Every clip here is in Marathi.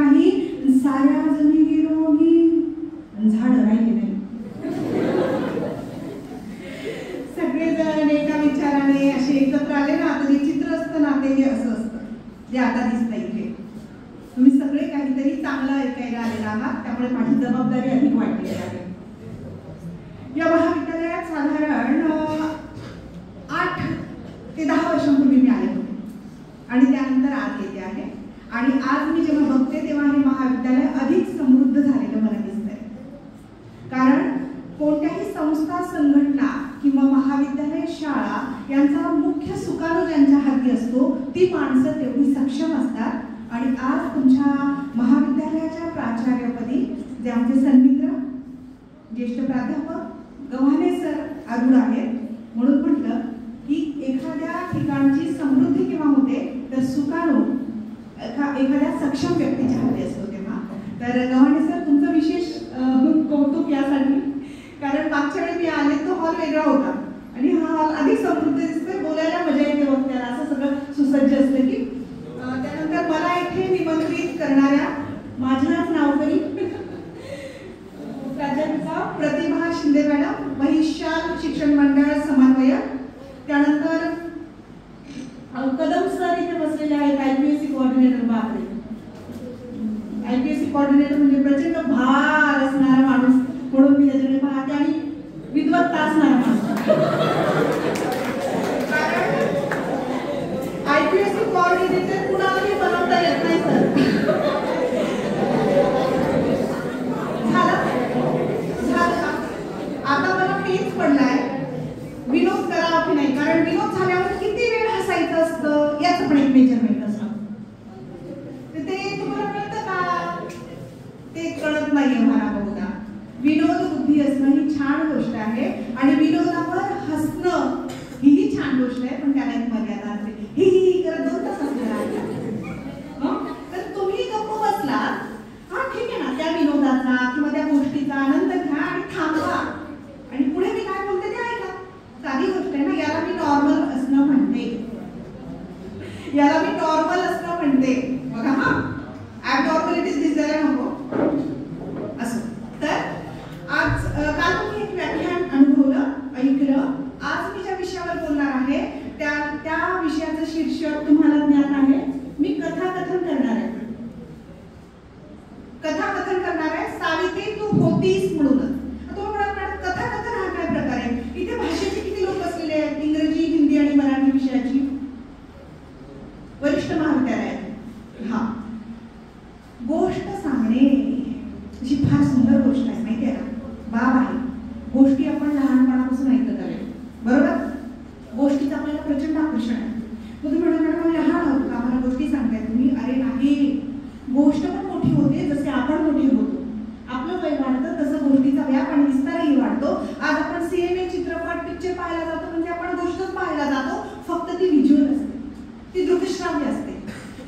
नाही, साऱ्या जणी निरोगी, झाड राहिले नाही. सगळेजण एका विचाराने असे एकत्र आले ना, तर हे चित्र असतं ना, ते असं असतं जे आता दिसतं इथे. तुम्ही सगळे काहीतरी चांगलं ऐकायला आलेला आहात, त्यामुळे माझी जबाबदारी अधिक वाढलेली आहे. या महाविद्यालयात साधारण 8 ते 10 वर्षांपूर्वी मी आले होते आणि त्यानंतर आज येते आहे. आणि आज मी जेव्हा बघते तेव्हा हे महाविद्यालय अधिक समृद्ध झालेलं मला दिसतंय. कारण कोणत्याही संस्था, संघटना किंवा महाविद्यालय, शाळा यांचा मुख्य सुकाणू ज्यांच्या हाती असतो ती माणसं तेवढी सक्षम असतात. आणि आज तुमच्या महाविद्यालयाच्या प्राचार्यपदी जे आमचे सन्मित्र ज्येष्ठ प्राध्यापक गव्हाणे सर आरूढ आहेत, म्हणून म्हटलं की एखाद्या ठिकाणची समृद्धी केव्हा होते तर सुकाणू एखाद्या सक्षम व्यक्तीच्या हाती असतो तेव्हा. तर गव्हाणे सर तुमचं विशेष कौतुक यासाठी, कारण मागच्या वेळी मी आले तो हॉल वेगळा होता आणि हा हॉल अधिक समृद्ध दिसतोय, बोलायला मजा येते वक्त्याला, असं सगळं सुसज्ज असतं की. त्यानंतर मला इथे निमंत्रित करणाऱ्या माझ्याच नावकरी प्राध्यापिका प्रतिभा शिंदे मॅडम, महिषाल शिक्षण मंडळ समन्वयक. त्यानंतर कदम सर इथे बसलेले आहेत, IPSC कोऑर्डिनेटर. बापरे, IPSC कोऑर्डिनेटर म्हणजे प्रचंड भार असणारा माणूस म्हणून मी त्याच्याकडे पाहते आणि विद्वत्ता असणारा माणूस. कारण IPSC कोऑर्डिनेटर कुणालाही बनवता येत नाही सर. आता मला पेच पडलाय विनोद करावा की नाही, कारण विनोद झाल्यावर किती वेळ हसायचं असतं याचं पण एक मेजरमेंट असतं. ते तुम्हाला कळतं का? ते कळत नाहीये मला बहुधा. विनोद बुद्धी असणं ही छान गोष्ट आहे आणि विनोदावर हसणं ही छान गोष्ट आहे, पण त्याला एक मर्यादा असते. ही करत 2 तास असणार. तर तुम्ही गप्प बसलात, हा ठीक आहे ना, त्या विनोदाचा किंवा त्या गोष्टीचा आनंद घ्या आणि थांबवा आणि पुढे मी काय बोलते ते ऐका. साधी गोष्ट आहे ना. याला मी नॉर्मल असणं म्हणते. याला मी नॉर्मल असणं म्हणते. बघा हा, ॲबनॉर्मलिटीज दिसायला नको असं. तर आज काल तुम्ही एक व्याख्यान अनुभवलं, ऐकलं. आज मी ज्या विषयावर बोलणार आहे त्या विषयाचं शीर्षक तुम्हाला ज्ञात आहे. मी कथाकथन करणार आहे. कथाकथन करणार आहे सावित्री तू होतीस म्हणूनच. तुम्ही म्हणाल मॅडम कथाकथन हा काय प्रकार आहे? इथे भाषेचे किती लोक बसलेले आहेत? इंग्रजी, हिंदी आणि मराठी विषयाची वरिष्ठ महाविद्यालयात. हा, गोष्ट सांगणे अशी फार सुंदर गोष्ट आहे, माहिती आहे ना, बाब आहे. गोष्टी आपण लहानपणापासून ऐकत आले, बरोबर? गोष्टीचं आपल्याला प्रचंड आकर्षण आहे. मग तुम्ही म्हणा मॅडम लहान आहोत का, आम्हाला गोष्टी सांगताय तुम्ही? अरे नाही, गोष्ट पण मोठी होते जसे आपण मोठे होतो. आपलं वय वाढतं तसं गोष्टीचा व्याप आणि विस्तारही वाढतो. आज आपण सिनेमे, चित्रपट, पिक्चर पाहायला जातो म्हणजे आपण गोष्टच पाहायला जातो, फक्त ती व्हिज्युअल असते, ती दृकश्राव्य असते.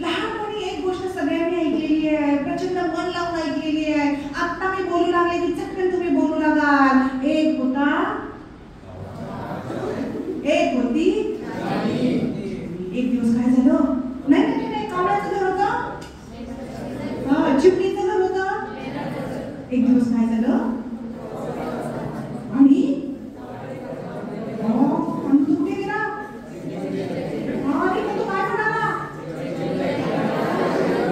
लहानपणी एक गोष्ट सगळ्यांनी ऐकलेली आहे, प्रचंड मन लावून ऐकलेली आहे. आता मी बोलू लागले की चटकन तुम्ही बोलू लागाल. एक होता, एक होती, एक दिवस काय झालं? नाही नाही नाही, कावळ्याचं घर होतं, चिमणीचं घर होतं. एक दिवस काय झालं? आणि तू कुठे गेला? अरे तू काय म्हणाला?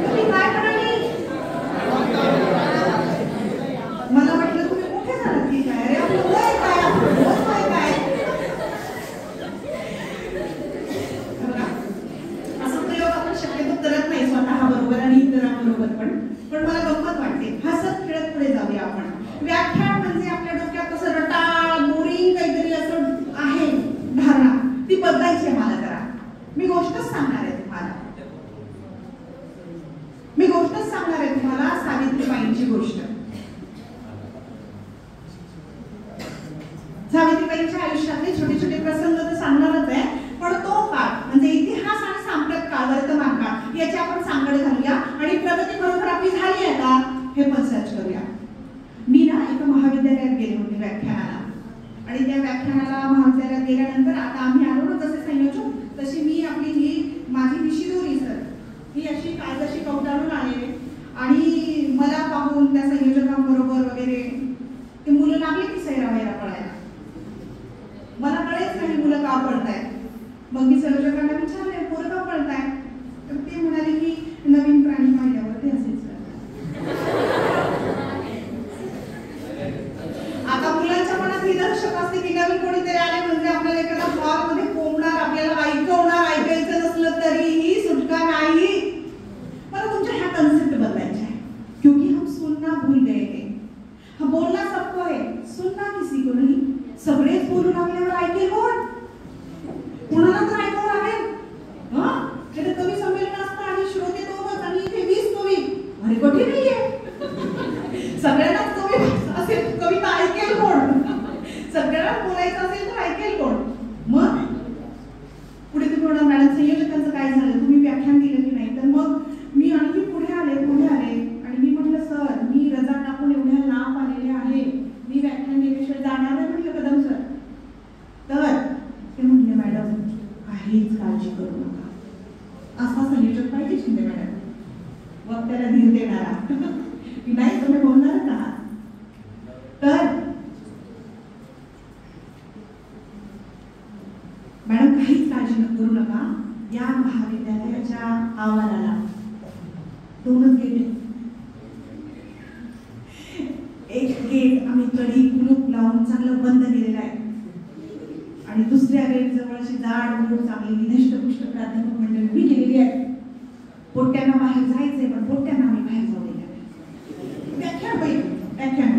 तुम्ही काय म्हणाली? मला वाटलं तुम्ही मोठे झालात की काय? अरे आपलं वय काय, आपलं वय काय? असं प्रयोग आपण शक्यतो करत नाही स्वतः बरोबर आणि इतरांबरोबर पण मला गंमत वाटते. हसत खेळत पुढे जाऊया आपण. व्याख्यान म्हणजे आपल्या डोक्यात कसं रटाळ बोरिंग काहीतरी असं आहे धारणा, ती बदलायची आहे मला जरा. मी गोष्टच सांगणार आहे तुम्हाला. मी गोष्टच सांगणार आहे तुम्हाला, सावित्रीबाईंची गोष्ट. सावित्रीबाईंच्या आयुष्यातले छोटे छोटे प्रसंग तर सांगणारच आहे, पण तो काळ म्हणजे इतिहास आणि सांप्रत काळ, वर्तमान काळ याची आपण सांगड घालूया आणि प्रगती बरोबर आपली झाली आहे का हे पण सर्च करूया. मी ना एका महाविद्यालयात गेले होते व्याख्यानाला आणि त्या व्याख्यानाला महाविद्यालयात गेल्यानंतर आता आम्ही आलो ना जसे संयोजक, तशी मी आपली ही माझी निशिदोरी सर ही अशी कागदाशी कवटाळून आलेले आणि मला पाहून त्या संयोजकांबरोबर वगैरे ते मुलं लागली की सैरावैरा पळायला. मला कळेच नाही मुलं का पळतायत. मग मी संयोजकांना विचारले पोरं का पळताय, तर ते म्हणाले की नवीन प्राणी पाहिल्यावर ते असेच आता मुलांच्या मनात ही दर्शक असते की नवीन कोणीतरी आले म्हणजे आपल्याला एखादा हॉलमध्ये कोंबणार, आपल्याला ऐकवणार, ऐकायचं नसलं तरीही सुटका नाही. मला तुमच्या ह्या कन्सेप्ट बदलायच्या है, क्योंकि हम सुनना भूल गए थे. हम बोलना सबको है, सुनना किसी को नहीं. सगळेच बोलू लागल्यावर ऐकेल कोण? कुणाला तर ऐकावं लागेल. हे कवी संमेलन असतं आणि श्रोते 2च आणि इथे 20 कवी. अरे कठीण नाहीये. सगळ्यांनाच कवी असेल, कविता ऐकेल कोण? सगळ्यांना बोलायचं असेल तर ऐकेल कोण? मग पुढे तुम्ही म्हणा मॅडम संयोजकांचं काय झालं, तुम्ही व्याख्यान दिलं की नाही. तर मग मी आणखी पुढे आले आणि मी म्हटलं सर मी रजा टाकून एवढ्या लांब आलेले आहे, मी व्याख्यान दिल्याशिवाय जाणार नाही म्हटलं कदम सर. तर ते म्हटले मॅडम काहीच काळजी करू नका, असा संयोजक पाहिजे शिंदे मॅडम, मग त्याला धीर देणारा की नाही तुम्ही बोलणार का. तर मॅडम काहीच काळजी करू नका. या महाविद्यालयाच्या आवाराला 2च गेट आहेत. एक गेट आम्ही कडी कुलूप लावून चांगलं बंद केलेलं आहे आणि दुसऱ्या गेट जवळ अशी जाड मूठ चांगली निष्ठपुष्ट प्राध्यापक मंडळी उभी केलेली आहे. पोट्ट्यांना बाहेर जायचंय पण पोट्ट्यांना आम्ही बाहेर जाऊ दिलं नाही. व्याख्यान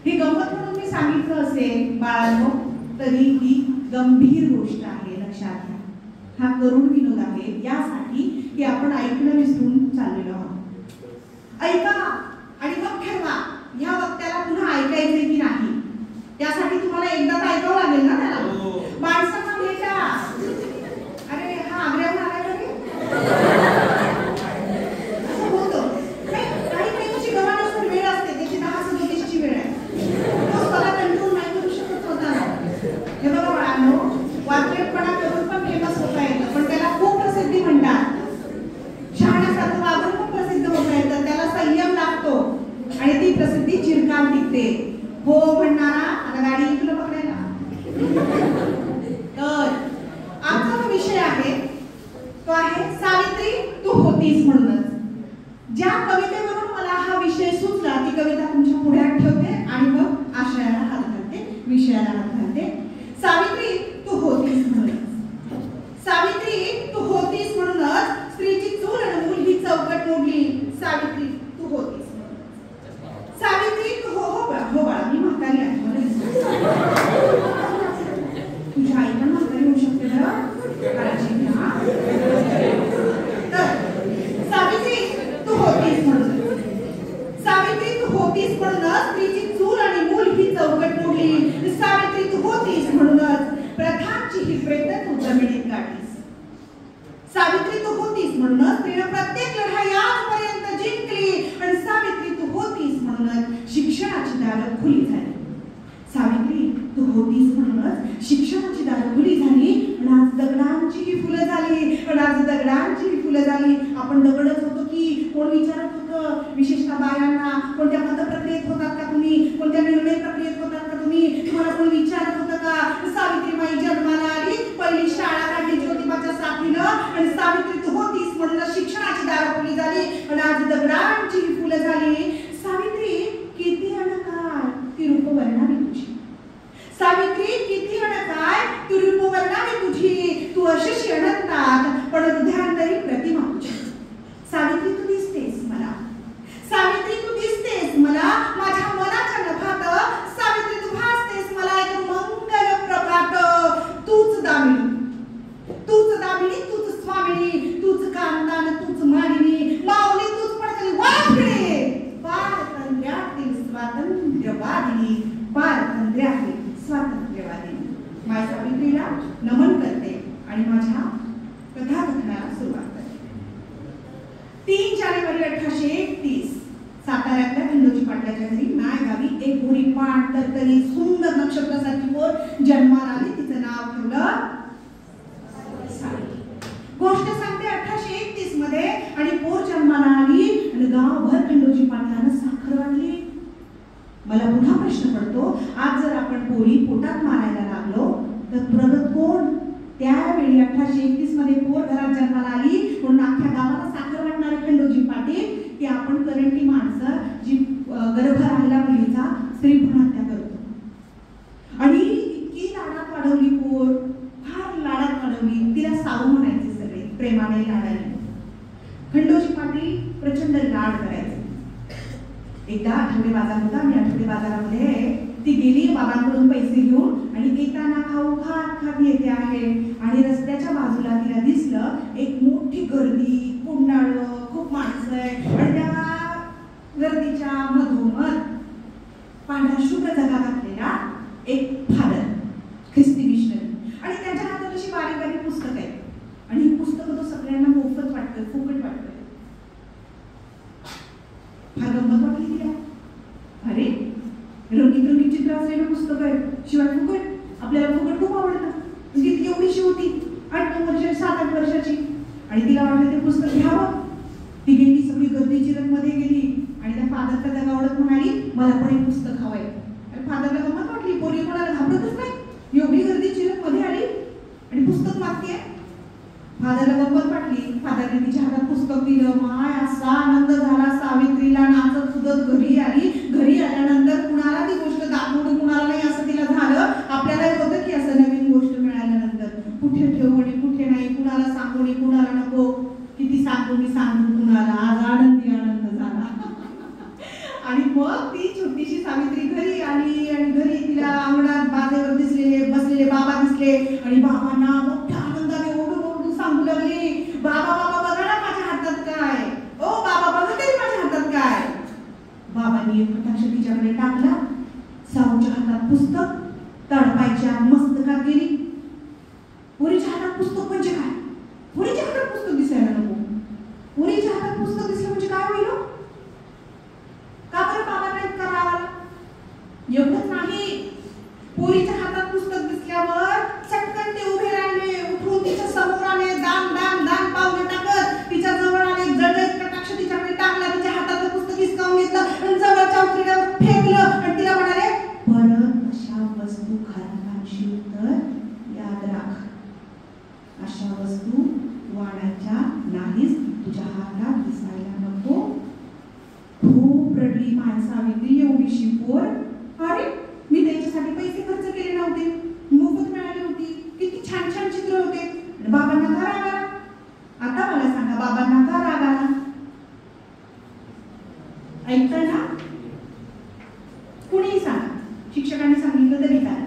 ही गंमत म्हणून मी सांगितलं असेल बाळांनो, तरी ही गंभीर गोष्ट आहे, लक्षात घ्या. हा करुण विनोद आहे यासाठी की आपण ऐकणं विसरून चाललेलो आहोत. ऐका आणि मग ठरवा ह्या वक्त्याला पुन्हा ऐकायचे की नाही. त्यासाठी तुम्हाला एकदा ऐकावं लागेल ना त्याला. माणसांना भेटा. अरे हा आग्र्याहून आलाय का रे? असं होतं. काही तुझी गव्हाण असते, वेळ असते त्याची 10:37ची वेळ आहे. तो स्वतः कंट्रोल नाही करू शकत होता. हे बघा बाळांनो, वात्रटपणा करून पण फेमस होता येतं, पण त्याला खूप प्रसिद्धी म्हणतात. शहाण्यासारखं वागून पण प्रसिद्ध होता येतं, त्याला संयम लागतो आणि ती प्रसिद्धी चिरकाल टिकते. हो म्हणणारा आता गाडी तुला पकडायला. तर आजचा जो विषय आहे तो आहे सावित्री तू होतीस म्हणूनच. ज्या कवितेवरून मला हा विषय सुचला ती कविता तुमच्या पुढे ठेवते आणि मग आशयाला हात घालते, विषयाला हात घालते. सावित्री तू होतीस म्हणूनच. सावित्री तू होतीस म्हणूनच स्त्रीची चूल आणि मूल ही चौकट मोडली. सावित्री तू होतीस. सावित्री तू हो बाळा मी म्हातारी आहे. तुझी आई पण म्हातारी होऊ शकते ना, काळजी घ्या. तर सावित्री तू होतीस म्हणून. सावित्री तू होतीस म्हणूनच स्त्रीची चूल आणि मूल ही चौकट मोडली. सावित्री तू होतीस म्हणूनच प्रथांची ही प्रेत तू जमिनीत काढलीस. सावित्री तू होतीस म्हणूनच स्त्रीने प्रत्येक लढाई आजपर्यंत जिंकली आणि सावित्री तू होतीस म्हणूनच शिक्षणाची दारं खुली झाली. सावित्री तू होतीस म्हणूनच शिक्षणाची दारं खुली झाली आणि आज दगडांची ही फुलं झाली. आपण दगडच होतो की कोण विचारत होतं, विशेषतः बायांना, कोणत्या पदप्रक्रियेत होतात का तुम्ही, कोणत्या निर्णय प्रक्रियेत होतात का तुम्ही, तुम्हाला कोण विचारत होतं का. सावित्रीबाई जन्माला आली, पहिली शाळा काढली ज्योतिबाच्या साथीनं आणि सावित्री तू होतीस म्हणून शिक्षणाची दारं खुली झाली आणि आज दगडांची ही फुलं झाली. सावित्री किती अणकार ती रूप वर्णावी तुझी. सावित्री किती अणकार ती रूप वर्णावी तुझी. तू अशी अनंतात पण हृदयांतरी प्रतिमा तुझी. सावित्री तू दिसतेस मला. सावित्री तू दिसतेस मला माझ्या मनाच्या नभात. सावित्री तू भासतेस मला एक मंगल प्रभात. तूच दामिनी, तूच स्वामिनी, तूच कांतान, तूच मानिनी, माऊली तूच पडकली वाकडे. पारतंत्र्यातील स्वातंत्र्यवादिनी, पारतंत्र्यातील स्वातंत्र्यवादिनी. माय सावित्रीला नमन करते आणि माझ्या कथाकथनाला सुरुवात करते. 3 जानेवारी 1831 साताऱ्यातल्या खंडोजी पाटलाच्या घरी नायगावी एक गोरी पाण तरतरी सुंदर नक्षत्रासारखी पोर जन्माला आली. तिचं नाव ठेवलं गोष्ट सांगते 1831 मध्ये आणि पोर जन्माला आली. आणि गावभर खंडोजी पाटलानं साखर वाटली. मला पुन्हा प्रश्न पडतो, आज जर आपण पोळी पोटात मारायला लागलो तर प्रगत कोण? त्यावेळी 1831 मध्ये पोर घरात जन्माला आली म्हणून अख्ख्या गावाला साखर वाटणारे खंडोजी पाटील, की आपण करंटी माणसं जी गर्भ राहिला मुलीचा स्त्री भ्रूण हत्या करतो. आणि इतकी लाडात वाढवली पोर, फार लाडात वाढवली. तिला साऊ म्हणायचे सगळे, प्रेमाने लाडाने. खंडोजी पाटील प्रचंड लाड करायचे. एकदा आठवडे बाजार होता आणि आठवडे बाजारामध्ये ती गेली बाबांकडून पैसे घेऊन आणि येताना खाऊ खात खात येते आहे आणि रस्त्याच्या बाजूला तिला दिसलं एक मोठी गर्दी, कुंडाळ, खूप माणसं आहे आणि त्या गर्दीच्या मधोमध पांढरा शुभ्र जगा घातलेला एक फादर, ख्रिस्ती मिशनरी, आणि त्याच्या हातात अशी बारीक बारीक पुस्तकं आहेत आणि ही पुस्तकं तो सगळ्यांना मोफत वाटतं, फुकट वाटतं. फार गंमत वाटली तिला. अरे रंगीत रंगीत चित्र असलेलं पुस्तक आहे, शिवाय फुकट. आपल्याला फुकट खूप आवडतं. ती एवढीशी होती, 8-9 वर्षाची, 7-8 वर्षाची, आणि तिला वाटलं ते पुस्तक घ्यावं. ती गेली, सगळी गर्दी चिरतमध्ये गेली आणि त्या फादरच्या जागा ओळख म्हणाली, मला पण एक पुस्तक हवंय. आणि फादरला गंमत वाटली, पोरी कोणाला घाबरतच नाही, एवढी गर्दी चिरतमध्ये आली आणि पुस्तक मागतेय. फादरला गंमत वाटली. फादरने तिच्या हातात पुस्तक दिलं. माय असा आनंद झाला सावित्रीला. नाचत कुदत घरी आली. घरी आल्यानंतर कुणाला ती गोष्ट दाखवली, कुणाला नाही असं तिला झालं. आपल्याला होतं की असं नवीन गोष्ट मिळाल्यानंतर कुठे ठेवू आणि कुठे नाही, कुणाला सांगू आणि कुणाला नको, किती सांगू मी सांगू कुणाला. आज आनंदी आनंद झाला. आणि मग ती छोटीशी सावित्री घरी आली आणि घरी तिला अंगणात बाजेवर बसलेले बाबा दिसले आणि बाबांना मोठ्या आनंदाने ओढून ओढून सांगू लागली, बाबा बाबा बघा ना माझ्या हातात काय, ओ बाबा बघा तरी माझ्या हातात काय. बाबांनी एक कटाक्ष तिच्याकडे टाकला. साऊच्या हातात पुस्तक तडपायच्या मस्तकात गेली. पोरीच्या हातात पुस्तक म्हणजे काय? पोरीच्या हातात पुस्तक दिसायला नको. पोरीच्या हातात पुस्तक दिसलं म्हणजे काय होईल? का बरं बाबांना इतका राग आला? एवढंच नाही, पोरीच्या हातात पुस्तक दिसल्यावर चटकन ते उभे राहिले, उठून तिच्या समोर आले, दाम दाम दाम पावलं टाकत तिच्या जवळ आले, जळजळ कटाक्ष तिच्याकडे टाकला, तिच्या हातातलं पुस्तक हिसकावून घेतलं आणि जवळच्या उतरीवर फेकलं आणि तिला म्हणाले, परत अशा वस्तू घरात आणशील तर याद राख, अशा वस्तू वाढायच्या नाहीस, तुझ्या हातात दिसायला नको. खूप रडली माय सावित्री, एवढीशी पोर. अरे मी त्याच्यासाठी पैसे खर्च केले नव्हते, मोफत मिळाली होती, किती छान छान चित्र होते. बाबांना का राग आला? आता मला सांगा, बाबांना का राग आला? ऐकताय ना? कुणीही सांगा, शिक्षकांनी सांगितलं तरी काय.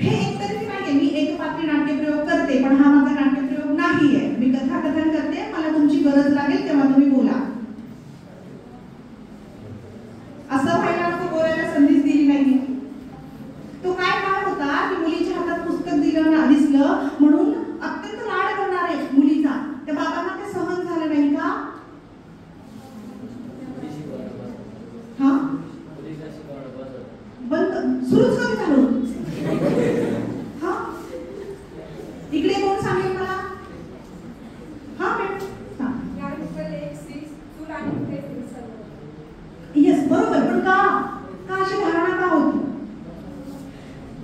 हे एकतर्फी नाहीये. मी एकपात्री नाट्यप्रयोग करते, पण हा माझा नाट्यप्रयोग नाहीये. मी कथाकथन करते. मला तुमची गरज लागेल तेव्हा तुम्ही बोला. असं व्हायला नको, बोलायला संधीच दिली नाही. तो काय काळ होता की मुलीच्या हातात पुस्तक दिसलं म्हणून अत्यंत लाड करणारे मुलीचा त्या बाबांना ते सहन झालं नाही का? हा बंद सुरूच कधी झालं? हा इकडे कोण सांगेल मला? हा मॅडम येस बरोबर, पण का अशी धारणा का होती?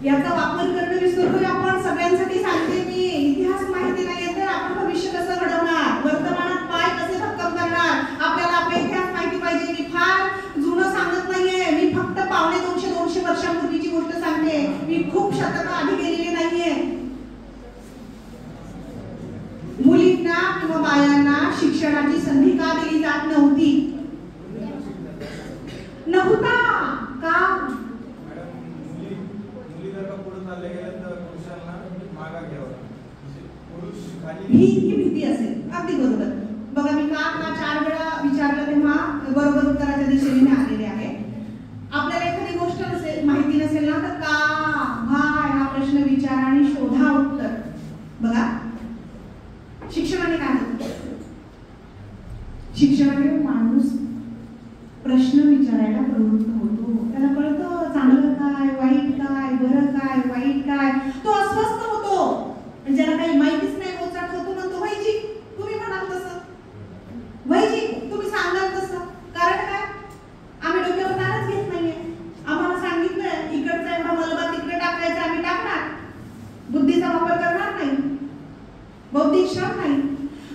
याचा वापर करणं विसरतोय आपण. सगळ्यांसाठी सांगते मी, इतिहास माहिती नाही तर आपण भविष्य कसं घडवणार, वर्तमानात पाय कसे भक्कम करणार? आपल्याला आपला इतिहास माहिती पाहिजे. मी फार जुनं सांगत नाहीये, मी फक्त 250 वर्षांपूर्वीची गोष्ट सांगते. मी खूप शतकं आधी गेलेली नाहीये. मुलींना किंवा बायांना शिक्षणाची संधी का दिली जात नव्हती? नव्हता का? ही भीती असेल. अगदी बरोबर. बघा मी का 4 वेळा विचारलं तेव्हा बरोबर उत्तराच्या दिशेने मी आलेले आहे. आपल्याला एखादी गोष्ट नसेल माहिती नसेल ना तर का हा प्रश्न विचारा आणि शोधा उत्तर. बघा शिक्षणाने काय होतं? शिक्षणाने माणूस प्रश्न विचारायला प्रवृत्त होतो. त्याला कळतं चांगलं काय, वाईट काय, बरं काय, वाईट काय. तो अस्वस्थ होतो. ज्याला काही माहितीच नाही, होचाट होतो म्हणतो व्हायची. तुम्ही म्हणाल तसं बौद्धिक श्रम नाही.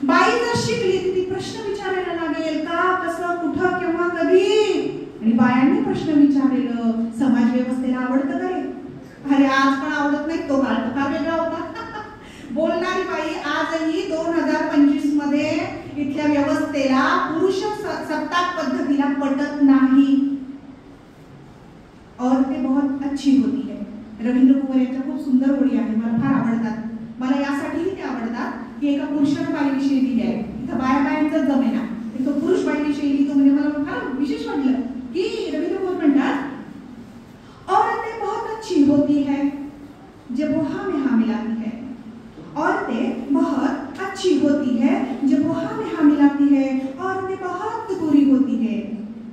बाई जर शिकली तर ती प्रश्न विचारायला लागेल, का, कसं, कुठं, केव्हा, कधी. आणि बायांनी प्रश्न विचारलेलं समाज व्यवस्थेला आवडतं का रे? अरे आज पण आवडत नाही, तो काळ फार वेगळा होता. बोलणारी बाई आजही 2025 मध्ये इथल्या व्यवस्थेला पुरुष सत्ताक पद्धतीला पटत नाही. औरतें बहुत अच्छी होती है. रवींद्र कुमार यांच्या खूप सुंदर ओळी आहेत, मला फार आवडतात. मला यासाठीही ते आवडतात की एका पुरुषानं बाईविषयी लिहिले आहे. इथं बायांचाच जमेना, तो पुरुष बाईविषयी लिहितो म्हणजे मला फार विशेष वाटलं की रवींद्र कुमार म्हणतात, औरतें बहुत अच्छी होती है जब वो हाँ में हाँ मिलाती है. औरतें बहुत अच्छी होती है जब वो हाँ में हाँ मिलाती है. औरतें बहुत बुरी होती है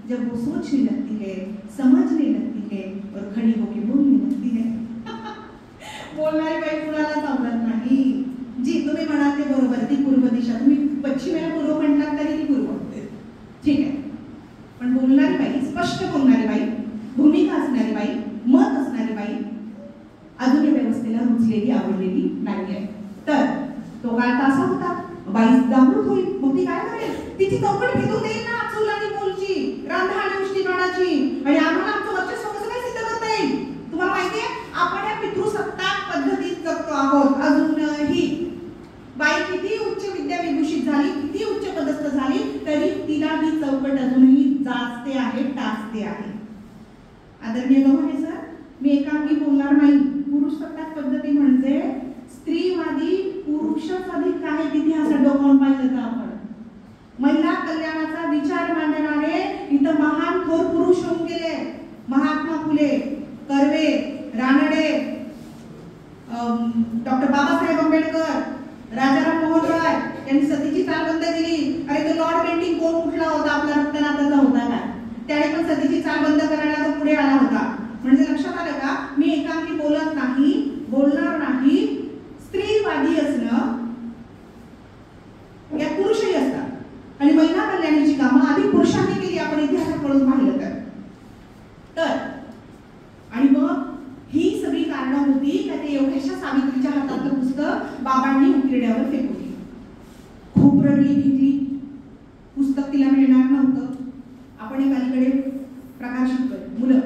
जब वो सोचने लगती है, समझने लगती है और खड़ी होकर बोलने लगती है. बोलणारी बाई कुणालाच आवडत नाही. जी तुम्ही म्हणाल ते बरोबर, ती पूर्व दिशा. तुम्ही पश्चिमेला पूर्व म्हणतात तरी ती पूर्व, ठीक आहे. पण बोलणारी बाई, स्पष्ट बोलणारी बाई, भूमिका असणारी बाई, मत असणारी बाई अजून या व्यवस्थेला रुचलेली, आवडलेली नाहीये. तर तो काळ असा होता, बाई जागृत होईल, मग ती काय करेल, तिची चौकट भेटून देईल ना, चूल आणि मूलची, रांधा आणि उष्टीकरणाची. आणि आम्हाला आमचं वर्चस्व कसं काय सिद्ध करता येईल? तुम्हाला माहितीये, आपण या पितृसत्ताक पद्धतीत जगतो आहोत अजूनही. बाई किती उच्च विद्या विभूषित झाली, किती उच्च पदस्थ झाली, तरी तिला ही चौकट अजूनही जाचते आहे, टाचते आहे. आदरणीय गव्हाणे सर, मी एकांगी बोलणार नाही. पुरुषसत्ताक पद्धती म्हणजे स्त्रीवादी पुरुषच अधिक आहे तिथे, असं डोकावून पाहिलं तर आपण महिला कल्याणाचा विचार मांडणारे इथं महान थोर पुरुष होऊन गेले. महात्मा फुले, कर्वे, रानडे, डॉक्टर बाबासाहेब आंबेडकर, राजाराम मोहन रॉय यांनी सतीची चाल बंद केली. अरे तो लॉर्ड बेंटिंग कोण कुठला होता, आपला रक्तनाथाचा होता का? त्याने पण सतीची चाल बंद करायला तो पुढे आला होता. म्हणजे लक्षात आलं का, मी एकांगी बोलत नाही, बोलणार नाही. स्त्रीवादी असणं या पुरुषही असतात आणि महिला कल्याणाची कामं आधी पुरुषांनी केली, आपण इतिहासाकडून पाहिलं तर. आणि मग ही सगळी कारणं होती का ते एवढ्याशा सावित्रीच्या हातातलं पुस्तक बाबांनी उकिरड्यावर फेकवली. खूप रडली भीती, पुस्तक तिला मिळणार नव्हतं. आपण एक अलीकडे प्रकाश मुलं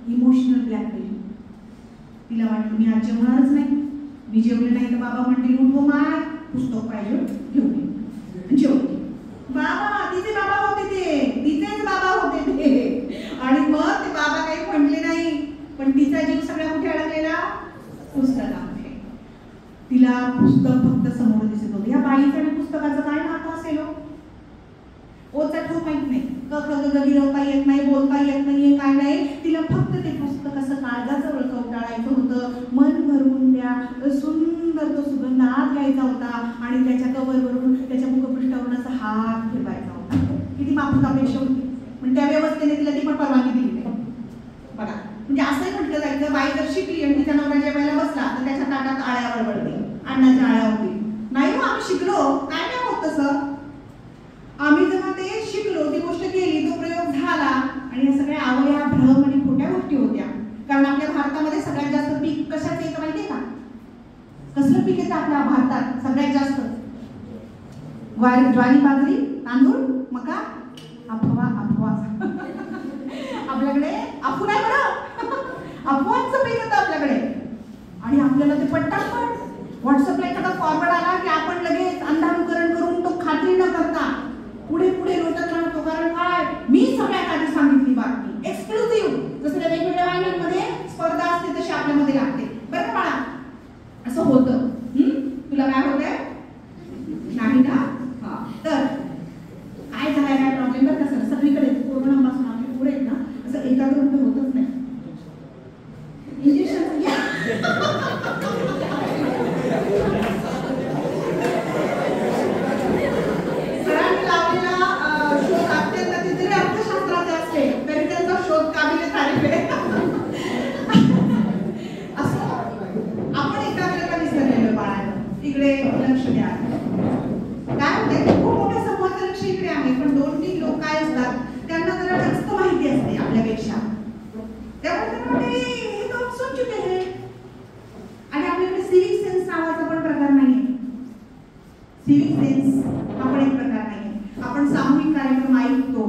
इमोशनल ब्लॅकमेल. तिला वाटलं मी आज जेवणारच नाही, मी जेवले नाही तर बाबा म्हणतील उठव माय, पुस्तक पाहिजे घेऊन ये. जेवली. बाबा, तिचे बाबा होते ते, तिचेच बाबा होते ते. आणि मग ते बाबा काही म्हणले नाही, पण तिचा जीव सगळ्या कुठे अडकलेला, पुस्तकामध्ये. तिला पुस्तक फक्त समोर दिसत होतं. या बाईचं आणि पुस्तकाचं काय नातं असेल? ओचा ठोक माहित नाही, गिरवता येत नाही, बोलता येत नाहीये, काय नाही. तिला फक्त ते पुस्तक असं काळजाजवळ कवटाळायचं होतं, मन भरून त्या सुंदर तो सुगंध आत घ्यायचा होता आणि त्याच्या कवरवरून, त्याच्या मुखपृष्ठावरून असा हात फिरवायचा होता. किती माफक अपेक्षा होती, पण त्या व्यवस्थेने तिला ती पण परवानगी दिली नाही. बघा, म्हणजे असंही म्हटलं जायचं, बाई जर शिकली आणि तिच्या नवरा जेवायला बसला तर त्याच्या ताटात आळ्या बडबडते, अन्नाच्या आळ्या होती. नाही हो, आम्ही शिकलो, काय नाही होत तसं. आम्ही जेव्हा ते शिकलो, ती गोष्ट केली, तो प्रयोग झाला आणि या सगळ्या आवया, भ्रम आणि खोट्या गोष्टी होत्या. कारण आपल्या भारतामध्ये सगळ्यात जास्त पीक कशाचं येतं माहितीये का? कसलं पीक येतं आपल्या भारतात सगळ्यात जास्त? ज्वारी, बाजरी, तांदूळ, मका, अफवा. आपल्याकडे अफू नाही बरं, अफवांचं पीक येतं आपल्याकडे. आणि आपल्याला ते पटतात पण. व्हॉट्सअपला एखादा फॉरवर्ड आला की आपण लगेच अंधानुकरण करून तो खात्री न करता पुढे लोटत राहतो. कारण काय, मी सगळ्यात आधी सांगितली बातमी, एक्सक्लुझिव्ह. जसं त्या वेगवेगळ्या वाहिन्यांमध्ये स्पर्धा असते तशी आपल्यामध्ये लागते, बरं का बाळा? असं होतं. तुला काय होतंय? नाही ना? हा, तर काय झालाय, काय प्रॉब्लेम बरं का सर, सगळीकडे कोरोनापासून आपले पुढे ना असं एकाग्र होतच नाही. इंजेक्शन सिव्हिक सेन्स हा पण एक प्रकार नाही. आपण सामूहिक कार्यक्रम ऐकतो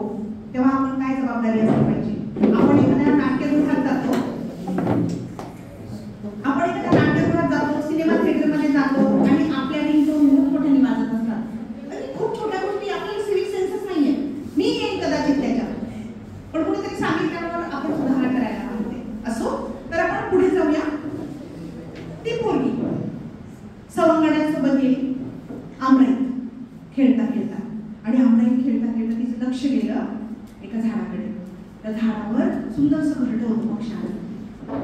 तेव्हा आपण काय जबाबदारी असली पाहिजे. आपण एखाद्या नाट्यगृहात जातो, सिनेमा थिएटरमध्ये जातो आणि आपल्या रिंगटोन मोठमोठ्याने वाजत असतात. खूप छोट्या गोष्टी आपल्याला सिव्हिक सेन्सच नाहीये. मी येईन कदाचित त्याच्यात, पण कुणीतरी सांगितल्यावर आपण सुधारणा करायला पाहिजे. असो, तर आपण पुढे जाऊया. ती पोरगी सवंगड्यांसोबत गेली आमराईत खेळता खेळता, आणि आमराईत खेळता खेळता तिचं लक्ष गेलं एका झाडाकडे. त्या झाडावर सुंदरसं घरटं होतं पक्षाने,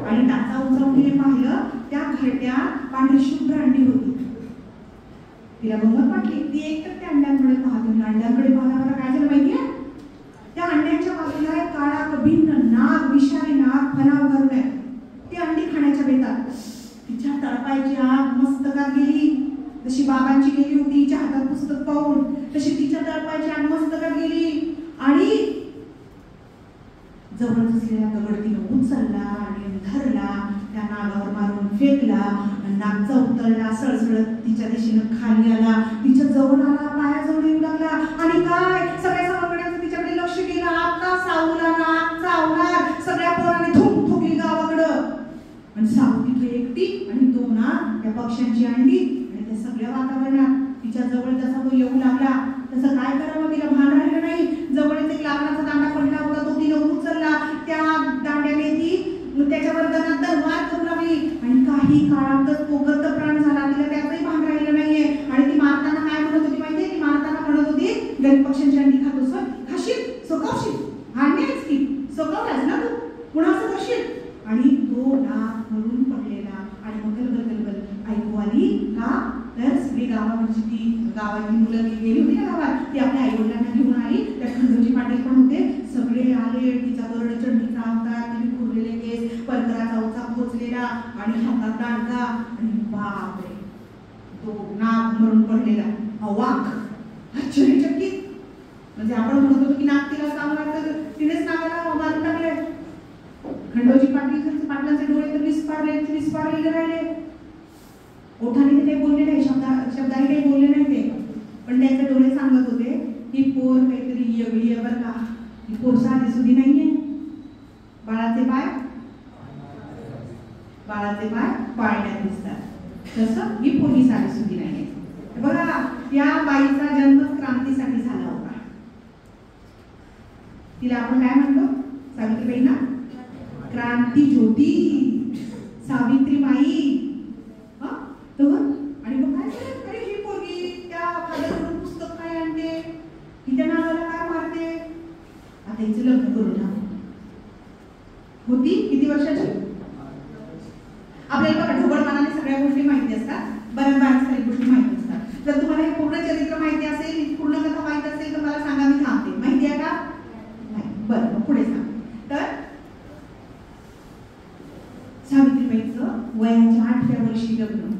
आणि टाचा उंचावून तिने पाहिलं त्या घरट्यात पांढरी शुभ्र अंडी होती. तिला गंमत वाटली. ती एक तर त्या अंड्यांकडे पाहते. अंड्यांकडे पाहण्यावर काय झालं माहितीये? त्या अंड्यांच्या बाजूला एक काळा कभिन्न नाग, विषारी नाग फणा उभारून आहे. ती अंडी खाण्याच्या बेतात. तिच्या तळपायची आग मस्तकात गेली, जशी बाबांची गेली होती तिच्या हातात पुस्तक पाहून, तशी तिच्या तळपायची आग मस्तकात गेली. आणि जवळ असलेला दगड तिनं उचलला आणि धरला, त्या नागावर मारून फेकला. नाग चौतरला, सळसळत तिच्या दिशेनं खाली आला, तिच्या जवळ आला, पायाजवळ येऊ लागला. आणि काय, सगळ्या सवंगड्यांचं तिच्याकडे लक्ष गेलं. आता सावला नाग चावणार. सगळ्या पोरांनी धूम ठोकली गावाकडं, आणि सावू तिथे एकटी आणि तो नाग, त्या पक्ष्यांची अंडी आणि त्या सगळ्या वातावरणात तिच्या जवळ जसा तो येऊ लागला तसं काय करावं तिला भान राहिलं नाही. जवळच एक लाकडाचा दांडा पडला होता, तो तिनं उचलला. त्या दांड्याने ती त्याच्यावर तलवार करू लागली, आणि काही काळातच तो गतप्राण झाला. तिला त्याचंही भान राहिलं नाहीये. आणि ती मारताना काय म्हणत होती माहितीये? ती मारताना म्हणत होती, गरीब पक्ष्यांची अंडी खातोस, खाशील, सोकावशील, हाणेच की सोकावलास ना तू, कुणाचं करशील. आणि तो नाग मरून पडलेला. आणि मग गलगल ऐकू आली का, तर सगळी गावावरची ती गावाची मुलं गेली होती ना गावात, ती आपल्या आई वडिलांना घेऊन आली. त्यात खंडोजी पाटील पण होते. सगळे आले. तिचा गरड चढणीचा अवतार, तिने खुरलेले केस, परकराचा उचा खोचलेला आणि हातात दांडका, आणि बापरे तो नाग मरून पडलेला. अवाक, आश्चर्यचकित. म्हणजे आपण म्हणत होतो की नाग तिला चावणार, तर तिनेच नागाला मारून टाकले. खंडोजी पाटलांचे डोळे तर विस्पारलेले राहिले. ओठाने ते काही बोलले नाही, शब्दाने काही बोलले नाही ते, पण त्यांचे डोळे सांगत होते ही पोर काहीतरी येगळी आहे बरं का. ही पोर साधी सुधी नाहीये. बाळाचे पाय पाळण्यात दिसतात, तसं ही पोरगी साधी सुधी नाहीये. बघा, या बाईचा जन्म क्रांतीसाठी झाला होता. तिला आपण काय म्हणतो? सावित्रीबाई ना, क्रांती ज्योती सावित्रीबाई. आणि मग काय झालं? अरे ही पोरगी त्या खाद्याकडून पुस्तक काय आणते, ही त्या नावाला काय मारते. आता हिचं लग्न करून टाकू. होती किती वर्षाची? आपल्याला बघा, ढोबळमानाने सगळ्या गोष्टी माहिती असतात, बऱ्याच बारीक गोष्टी माहिती असतात. जर तुम्हाला हे पूर्ण चरित्र माहिती असेल, पूर्ण कथा माहिती असेल, तर मला सांगा, मी थांबते. माहिती आहे का? नाही. बरं, मग पुढे सांग. तर सावित्रीबाईचं वयाच्या 8व्या वर्षी लग्न.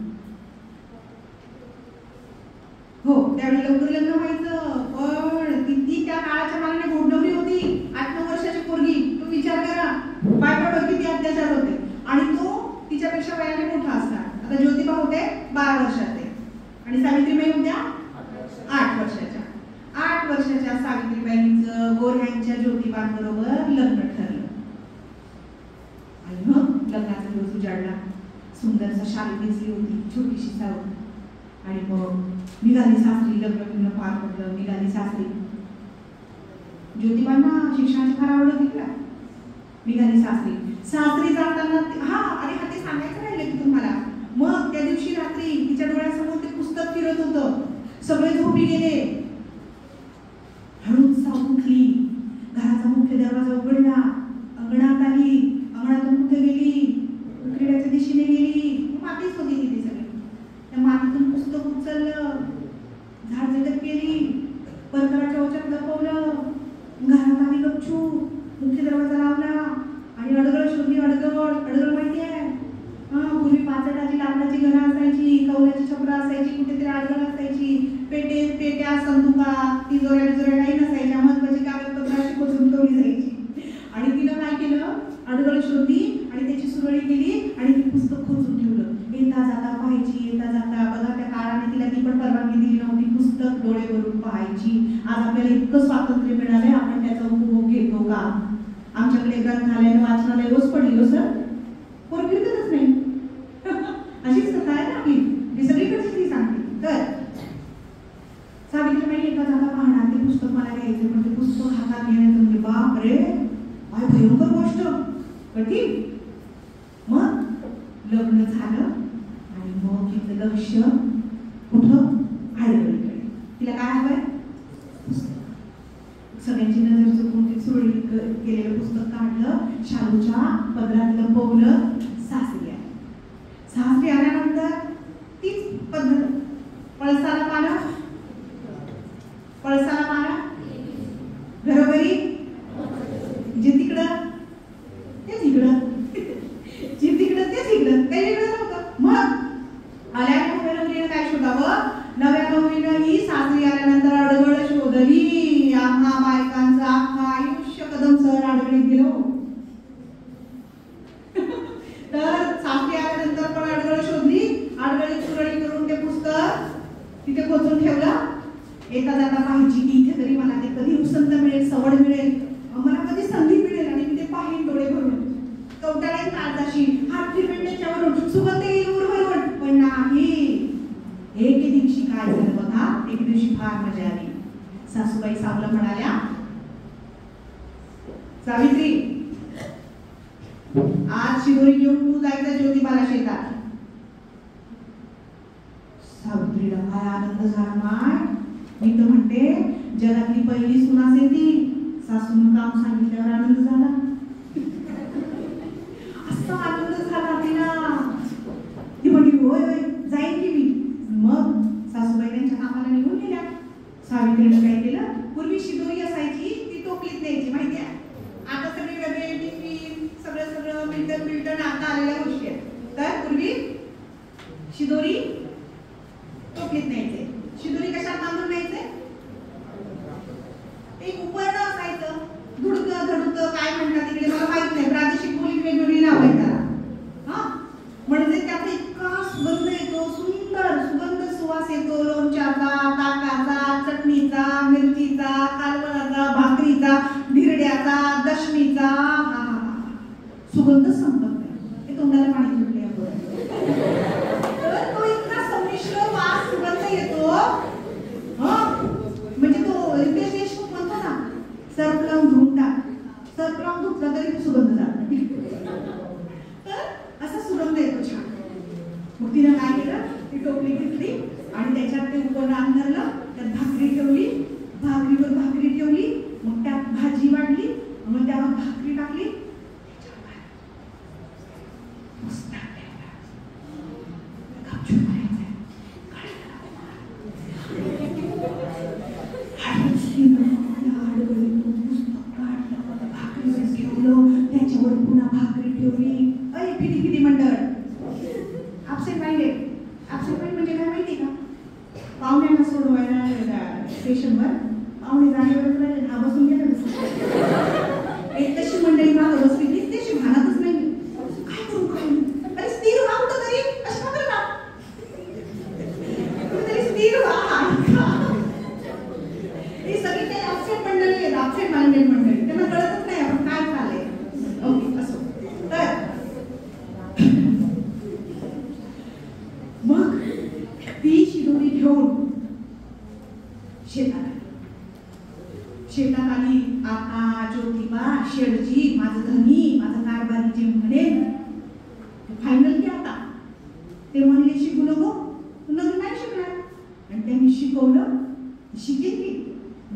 हो, त्यावेळी लवकर लग्न व्हायचं, पण किती त्या काळाच्या मानाने गोडनवरी होती. 8-9 वर्षाची पोरगी, तो विचार करा, बायकोवर किती अत्याचार होते. आणि तो तिच्यापेक्षा वयाने मोठा असणार. आता ज्योतिबा होते 12 वर्षाचे आणि सावित्रीबाई होत्या 8 वर्षाच्या. 8 वर्षाच्या सावित्रीबाईंचं गोऱ्यांच्या ज्योतिबांबरोबर लग्न ठरलं. आणि मग लग्नाचा दिवस उजाडला. सुंदरसा शाली दिसली होती, छोटीशी सावली. आणि मग निघाली सासरी. लग्न पार पडलं, निघाली सासरी. ज्योतिबांना शिक्षणाची फार आवड होती का? निघाली सासरी जाताना ते सांगायचं राहिलं की तुम्हाला. मग त्या दिवशी रात्री तिच्या डोळ्यासमोर ते पुस्तक फिरत होतं. सगळे झोपी गेले. हळूच सावली उठली. घराचा मुख्य दरवाजा उघडला. अंगणात आली. अंगणातून कुठे गेली? उकिरड्याच्या दिशेने गेली. मातीच होती तिथे सगळी. त्या मातीतून पुस्तक उचललं, झाडझडप केली, परकराच्या ओच्यात लपवलं. घरात आली गपचूप, मुख्य दरवाजा लावला आणि अडगळ शोधली. अडगळ माहिती आहे? पूर्वी पाचटाची लाकडाची घरं असायची, कौलाची छपरं असायची, कुठेतरी अडगळ असायची, पेट्या, संदुका, तिजोऱ्या काही नसायच्या. महत्वाची कागदपत्र अशी खोचून ठेवली जायची. आणि तिनं काय केलं? अडगळ शोधली आणि त्याची सुरळी केली आणि ती पुस्तक खोचून ठेवलं. येता जाता पाहायची, येता जाता. बघा, त्या काळाने तिला ती पण परवानगी दिली नव्हती पुस्तक डोळे भरून पाहायची. आज आपल्याला इतकं स्वातंत्र्य मिळालंय, आपण त्याचा उपभोग घेतो का? आमच्याकडे ग्रंथालय वाचनालय रोज पडली हो सर, कोण फिरतच नाही. अशीच कथा आहे ना आपली, मी सगळीकडची ती सांगते. तर सावित्रीबाई एका जागा पाहणार, ते पुस्तक मला घ्यायचं, पण ते पुस्तक हातात घेण्याचं म्हणजे बाप रे काय भयंकर गोष्ट, कठीण. मग लग्न झालं आणि मग तिचं लक्ष कुठं? आडगळीकडे. तिला काय हवंय? सगळ्यांची नजर चुकून ते सुरळीत केलेलं पुस्तक काढलं, शालूच्या पदरात लपवलं. सासरी आली. सासरी आल्यानंतर तीच पद्धत, पळसाला पानं, पळसाला पानं, घरोघरी जे तिकडं तेच इकडं, जे तिकडं तेच इकडं, काही वेगळं नव्हतं. मग आल्या नव्या नवरीनं काय शोधावं? नव्या नवरीनं ही सासरी आल्यानंतर अडगळ शोधली. आम्हा बायकांचं अख्खं आयुष्य कदम सर अडगळीत गेलो. तर सासरी आल्यानंतर पण अडगळ शोधली, अडगळीत सुरळी करून ते पुस्तक तिथे खोचून ठेवलं. येता जाता पाहायची की इथे तरी मला ते कधी उसंत मिळेल, सवड मिळेल, मला कधी संधी मिळेल आणि मी ते पाहीन डोळे भरून, कवटाळेन काळजाशी, हात फिरवेन त्याच्यावरून, सुगंध येईल उरवरून. पण नाही. एक दिवशी काय झालं बघा, एक दिवशी फार मजा आली. सासूबाई सावला म्हणाल्या, सावित्री आज शिदोरी घेऊन तू जायचं ज्योतिबाला शेतात. सावित्रीला काय आनंद झाला माय. मी तर म्हणते जगातली पहिली सून असेल ती. सासून काम सांगितल्यावर आनंद झाला, असा आनंद झाला तिला. ती म्हणली होय होय जाईन की मी. मग सासूबाई त्यांच्या कामाला निघून गेल्या. सावित्रीने काय केलं? पूर्वी शिदोरी असायची ती टोपलीत न्यायची, माहिती आहे. आता सगळे वेगळे टिफिन सगळं मिल्टन आता आलेल्या गोष्टी आहेत. तर पूर्वी शिदोरी टोपलीत न्यायचे. शिदोरी कशात बांधून न्यायचे? एक उपकरण असायचं, धुडकं धडुकं काय म्हणतात तिकडे मला माहित नाही, प्रादेशिक बोलीत वेगवेगळी नाव आहेत त्याला. हा म्हणजे त्यात इतका सुगंध येतो, सुंदर सुगंध सुवास येतो, लोणच्याचा, ताकाचा, चटणीचा, मिरचीचा, कालवणाचा, भाकरीचा, धिरड्याचा, दशमीचा. सुगंध संपत नाही, ते तोंडाला पाणी सुटले. तर तो इतका संमिश्र वास सुगंध येतो. म्हणजे तो रितेश देशमुख म्हणतो ना, सर्फ लावून धुवून टाक, सर्फ लावून धुतला तरी सुगंध जात नाही. तर असा सुगंध येतो छान. मग तिने काय केलं? ती टोपली घेतली आणि त्याच्यात ते उपकरण अंतरलं, त्यात भाकरी ठेवली, भाकरीवर भाकरी ठेवली, मग त्यात भाजी वाढली, मग त्यावर भाकरी टाकली, त्याच्यावर पुन्हा भाकरी ठेवली. अरे फिरी फिरी मंडळ, ऍब्सेंट माइंडेड. ऍब्सेंट माइंड म्हणजे काय माहिती का? पाहुण्यांना सोडवायला स्टेशनवर पाहुणे जागेवर हा बसून गेला एक तशी मंडळी मागं बसली की त्याशी भानातच नाही. काय करू काय? अरे स्थिर व्हा कुठं तरी, अशा का कुठेतरी स्थिर व्हा. हे सगळे काही ऍब्सेंट मंडळी आहेत, ऍब्सेंट माइंडेड मंडळी. त्यांना कळतच नाही आपण काय चाललंय. ओके असो. तर मग ती शिदोरी घेऊन शेतात आली. आता ज्योतिबा शेडजी माझं धनी, माझं कारभारी जे म्हणेल फायनल की आता ते म्हणले शिकू नको, तू नवीन नाही शिकणार. आणि त्यांनी शिकवलं, शिकेल की.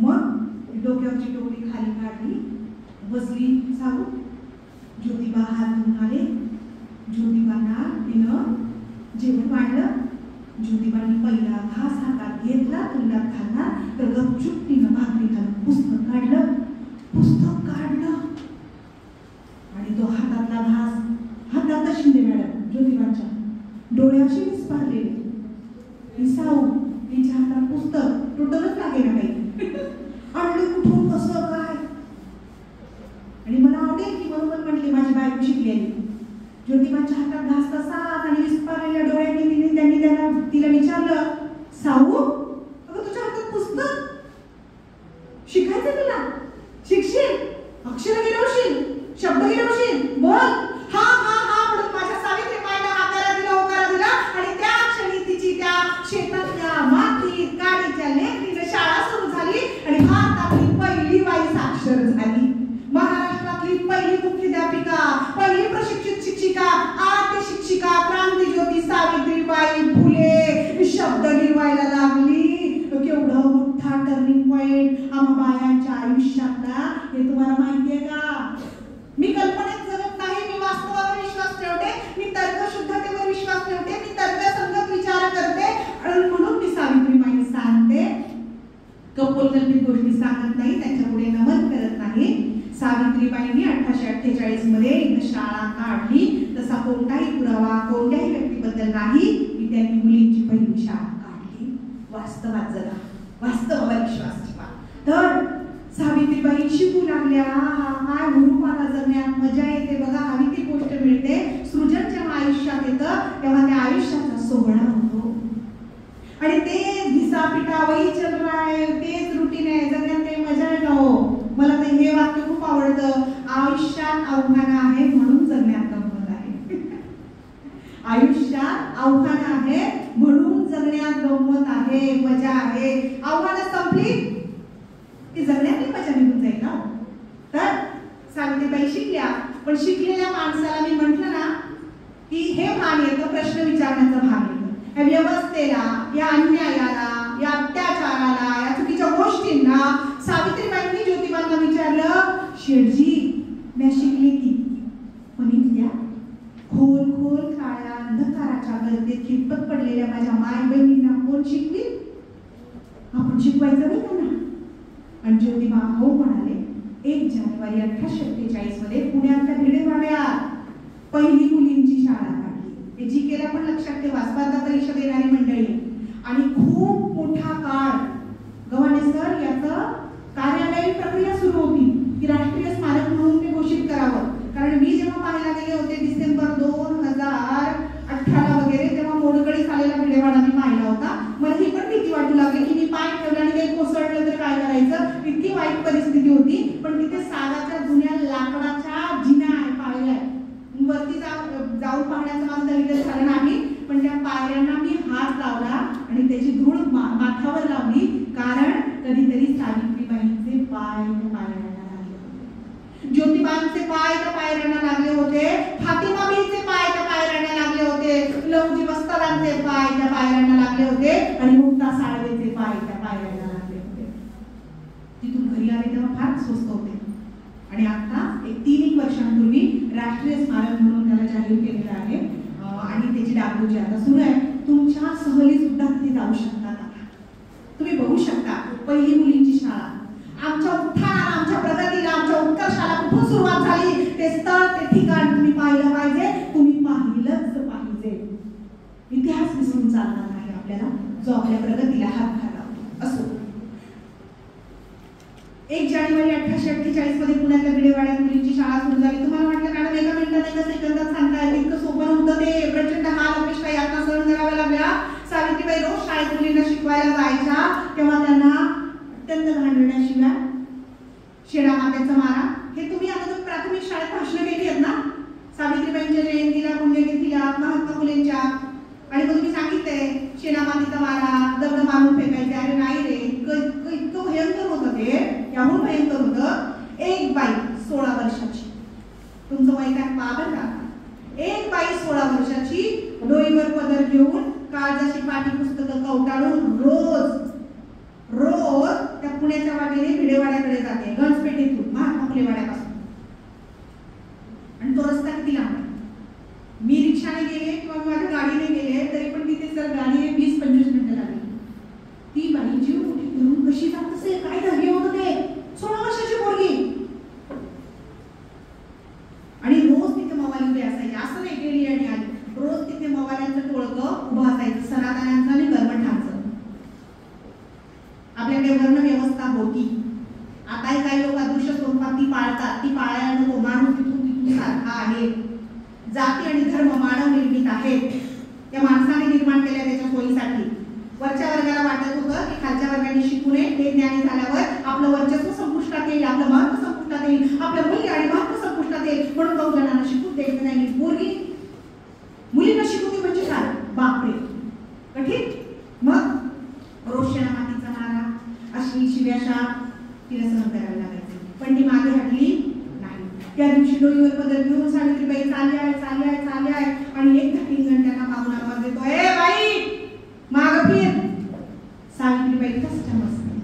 मग डोक्यावरची टोपली खाली काढली, बसली सावून. ज्योतिबा हात धुवून आले. ज्योतिबांना तिनं जेवण वाढलं. ज्योतिबांनी पहिला घास हातात घेतला, तोंडात घालला, तर गपचूप तिनं भाकरी घालून पुस्तक काढलं आणि तो हातातला घास हातात शिंदे मॅडम ज्योतिबांच्या डोळ्याशी विस्पारलेले. ती साऊ तिच्या हातात पुस्तक टोटलच लागे ना काही. आणलं कुठून कसं काय. आणि मला आवडेल की बरोबर म्हटली माझी बायको शिकलेली. ज्योतिबाच्या हातात घास तसाच आणि विस्पारलेल्या डोळ्यांनी त्यांनी तिला विचारलं, साऊ अगं तुझ्या हातात हा टर्निंग पॉइंट आम्हा बायांच्या आयुष्यातला हे तुम्हाला माहितीये का? मी कल्पनेत जगत नाही, मी वास्तवावर विश्वास ठेवते, मी तर्कशुद्धतेवर विश्वास ठेवते, मी तर्कसंगत विचार करते आणि म्हणून मी सावित्रीबाई सांगते. कपोलकल्पित गोष्टी सांगत नाही, त्यांच्या पुढे नमन करत नाही. सावित्रीबाईंनी 1848 मध्ये एक शाळा काढली, तसा कोणताही पुरावा कोणत्याही व्यक्तीबद्दल नाही की त्यांनी मुलींची पहिली शाळा काढली. वास्तवात जगा, वास्तवावर विश्वास ठेवा. तर सावित्रीबाई शिकू लागल्या. काय हुरूपाला जगण्यात मजा येते बघा. हवी ती गोष्ट मिळते. सृजन जेव्हा आयुष्यात येतं तेव्हा त्या आयुष्याचा सोहळा होतो. आणि ते घिसापिटा वही चल रहा है, तेच रुटीन आहे, जगण्यात काही मजा आहे का हो? मला तर हे वाक्य खूप आवडतं. आयुष्यात आव्हानं आहे म्हणून जगण्यात गंमत आहे. आयुष्यात आव्हानं आहे म्हणून जगण्यात गंमत आहे, मजा आहे. आव्हानं संपली की जगण्यातली मजा निघून जाईल ना. तर सावित्रीबाई शिकल्या, पण शिकलेल्या माणसाला मी म्हटलं ना की हे भान येतं, प्रश्न विचारण्याचं भान येतं. या व्यवस्थेला, या अन्यायाला, या अत्याचाराला, या चुकीच्या गोष्टींना सावित्रीबाईंनी ज्योतिबांना विचारलं, शेठजी मी शिकली की पण इथल्या खोल खोल काळ्या अंधकाराच्या गर्दीत खितपत पडलेल्या माझ्या माय बहिणींना कोण शिकवी? आपण शिकवायचं नाही त्यांना. आणि ज्योतिबा हो म्हणाले. 1 जानेवारी 1848 मध्ये पुण्यातल्या भिडेवाड्यात पहिली मुलींची शाळा काढली. हे जी केला पण लक्षात ठेवा, स्पर्धा परीक्षा देणारी मंडळी. आणि खूप मोठा काळ गव्हाणे सर याचं कार्यालयीन प्रक्रिया सुरू होती की राष्ट्रीय स्मारक म्हणून ते घोषित करावं. कारण मी जेव्हा पाहायला गेले होते डिसेंबर 2018 वगैरे, तेव्हा मोडकळीस आलेला भिडेवाडा मी पाहिला होता. मला ही पण भीती वाटू लागली की मी पाय ठेवला आणि काही कोसळलं तर काय करायचं, इतकी वाईट परिस्थिती होती. पण तिथे सागाच्या जुन्या लाकडाच्या जिन्या आहे, पाळल्या आहे. वरती जाऊन पाहण्याचं माझं दलित झालं नाही, पण त्या पायऱ्यांना मी हात लावला आणि त्याची धूळ माथ्यावर लावली. कारण कधीतरी सावित्रीबाईंचे पाय त्या पायऱ्यांना लागले होते, ज्योतिबांचे पाय त्या पायऱ्यांना लागले होते, फातिमाबाईंचे पाय त्या पायऱ्यांना लागले होते, लवजी वस्तादांचे पाय त्या पायऱ्यांना लागले होते आणि मुक्ता साळवेचे पाय त्या पायऱ्यांना लागले होते. तिथून घरी आले तेव्हा फार स्वस्त होते. आणि आता एक 3 वर्षांपूर्वी राष्ट्रीय स्मारक म्हणून त्याला जाहीर केलेलं आहे. आणि त्याची डागडुजी आता सुरू आहे. तुमच्या सहली सुद्धा तिथे जाऊ शकतात. आता तुम्ही बघू शकता पहिली मुलींची शाळा. आमच्या उत्थानाला, आमच्या प्रगतीला, आमच्या उत्कर्षाला कुठून सुरुवात झाली ते स्थळ, ते ठिकाण तुम्ही पाहिलं पाहिजे. तुम्ही पाहिलंच पाहिजे. इतिहास विसरून चालणार नाही आपल्याला, जो आपल्या प्रगतीला हातभार लावतो. असो, 1 जानेवारी 1848 मध्ये पुण्यातल्या भिडेवाड्यात मुलींची शाळा सुरू झाली. तुम्हाला वाटलं मॅडम एका मिनिटात एका सेकंदात सांगताय, इतकं सोपं नव्हतं ते. प्रचंड हाल अपेक्षा यातना सहन कराव्या लागल्या. सावित्रीबाई रोज शाळेत मुलींना शिकवायला जायच्या, तेव्हा त्यांना अत्यंत घाणेरड्या शिव्या, मातेचा मारा. हे तुम्ही आता प्राथमिक शाळेत भाषणं केली आहेत ना, सावित्रीबाईंच्या जयंतीला, पुण्यतिथीला, महात्मा फुलेंच्या. आणि मग तुम्ही सांगितलंय शेणामातीचा मारा, दगड मारून फेकायचे. अरे नाही रे, इतकं भयंकर होतं ते, याहून भयंकर होतं. एक बाई 16 वर्षाची, तुमचं वय काय पागल का? एक बाई 16 वर्षाची डोईवर पदर घेऊन, काळजाची पाठी पुस्तकं कवटाळून रोज रोज त्या पुण्याच्या वाटेने भिडेवाड्याकडे जाते, गणपेठेतून, महात्मा फुले वाड्यापासून. आणि तो रस्ता किती लांब आहे? मी रिक्षाने गेले किंवा मी माझ्या गाडीने गेले तरी पण तिथे सर गाडीने 20-25 मिनिटं लागली. ती बाई जीव मोठी करून कशी जात असेल, काय धैर्य होतं ते. 16 वर्षाची पोरगी. आणि रोज तिथे मवाली उभी असायची. असं नाही गेली आणि आली, रोज तिथे मवाल्यांचं टोळकं उभं असायचं, सनातन्यांचं आणि गर्मठांचं. आपल्याकडे वर्ण व्यवस्था होती. आता काही लोक अदृश्य स्वरूपात ती पाळतात. ती पाळायला नको. माणूस तिथून सारखा आहे. जाती आणि धर्म मानव निर्मित आहेत. त्या माणसाने निर्माण केल्या त्याच्या सोयीसाठी. वरच्या वर्गाला वाटत होतं की खालच्या वर्गाने शिकू नये, ते ज्ञानी झाल्यावर आपलं वर्चस्व संपुष्टात येईल, आपलं महत्व संपुष्टात येईल, आपलं मूल्य आणि महत्व संपुष्टात येईल, म्हणून बहुजनांना शिकू द्यायचं नाही. पोरगी मुलींना शिकू दे म्हणजे काय? बापरे, कठीण. मग रोज शेणामातीचा मारा, अश्लील शिव्याशा तिला सहन करावी लागायची. पण ती मागे हटली नाही. त्या दिवशी डोईवर पदर घेऊन सावित्रीबाई चालली आहे आणि एक धटिंगण त्यांना मागून आवाज देतो, ए बाई माग फिर. सावित्रीबाई कसं बसली.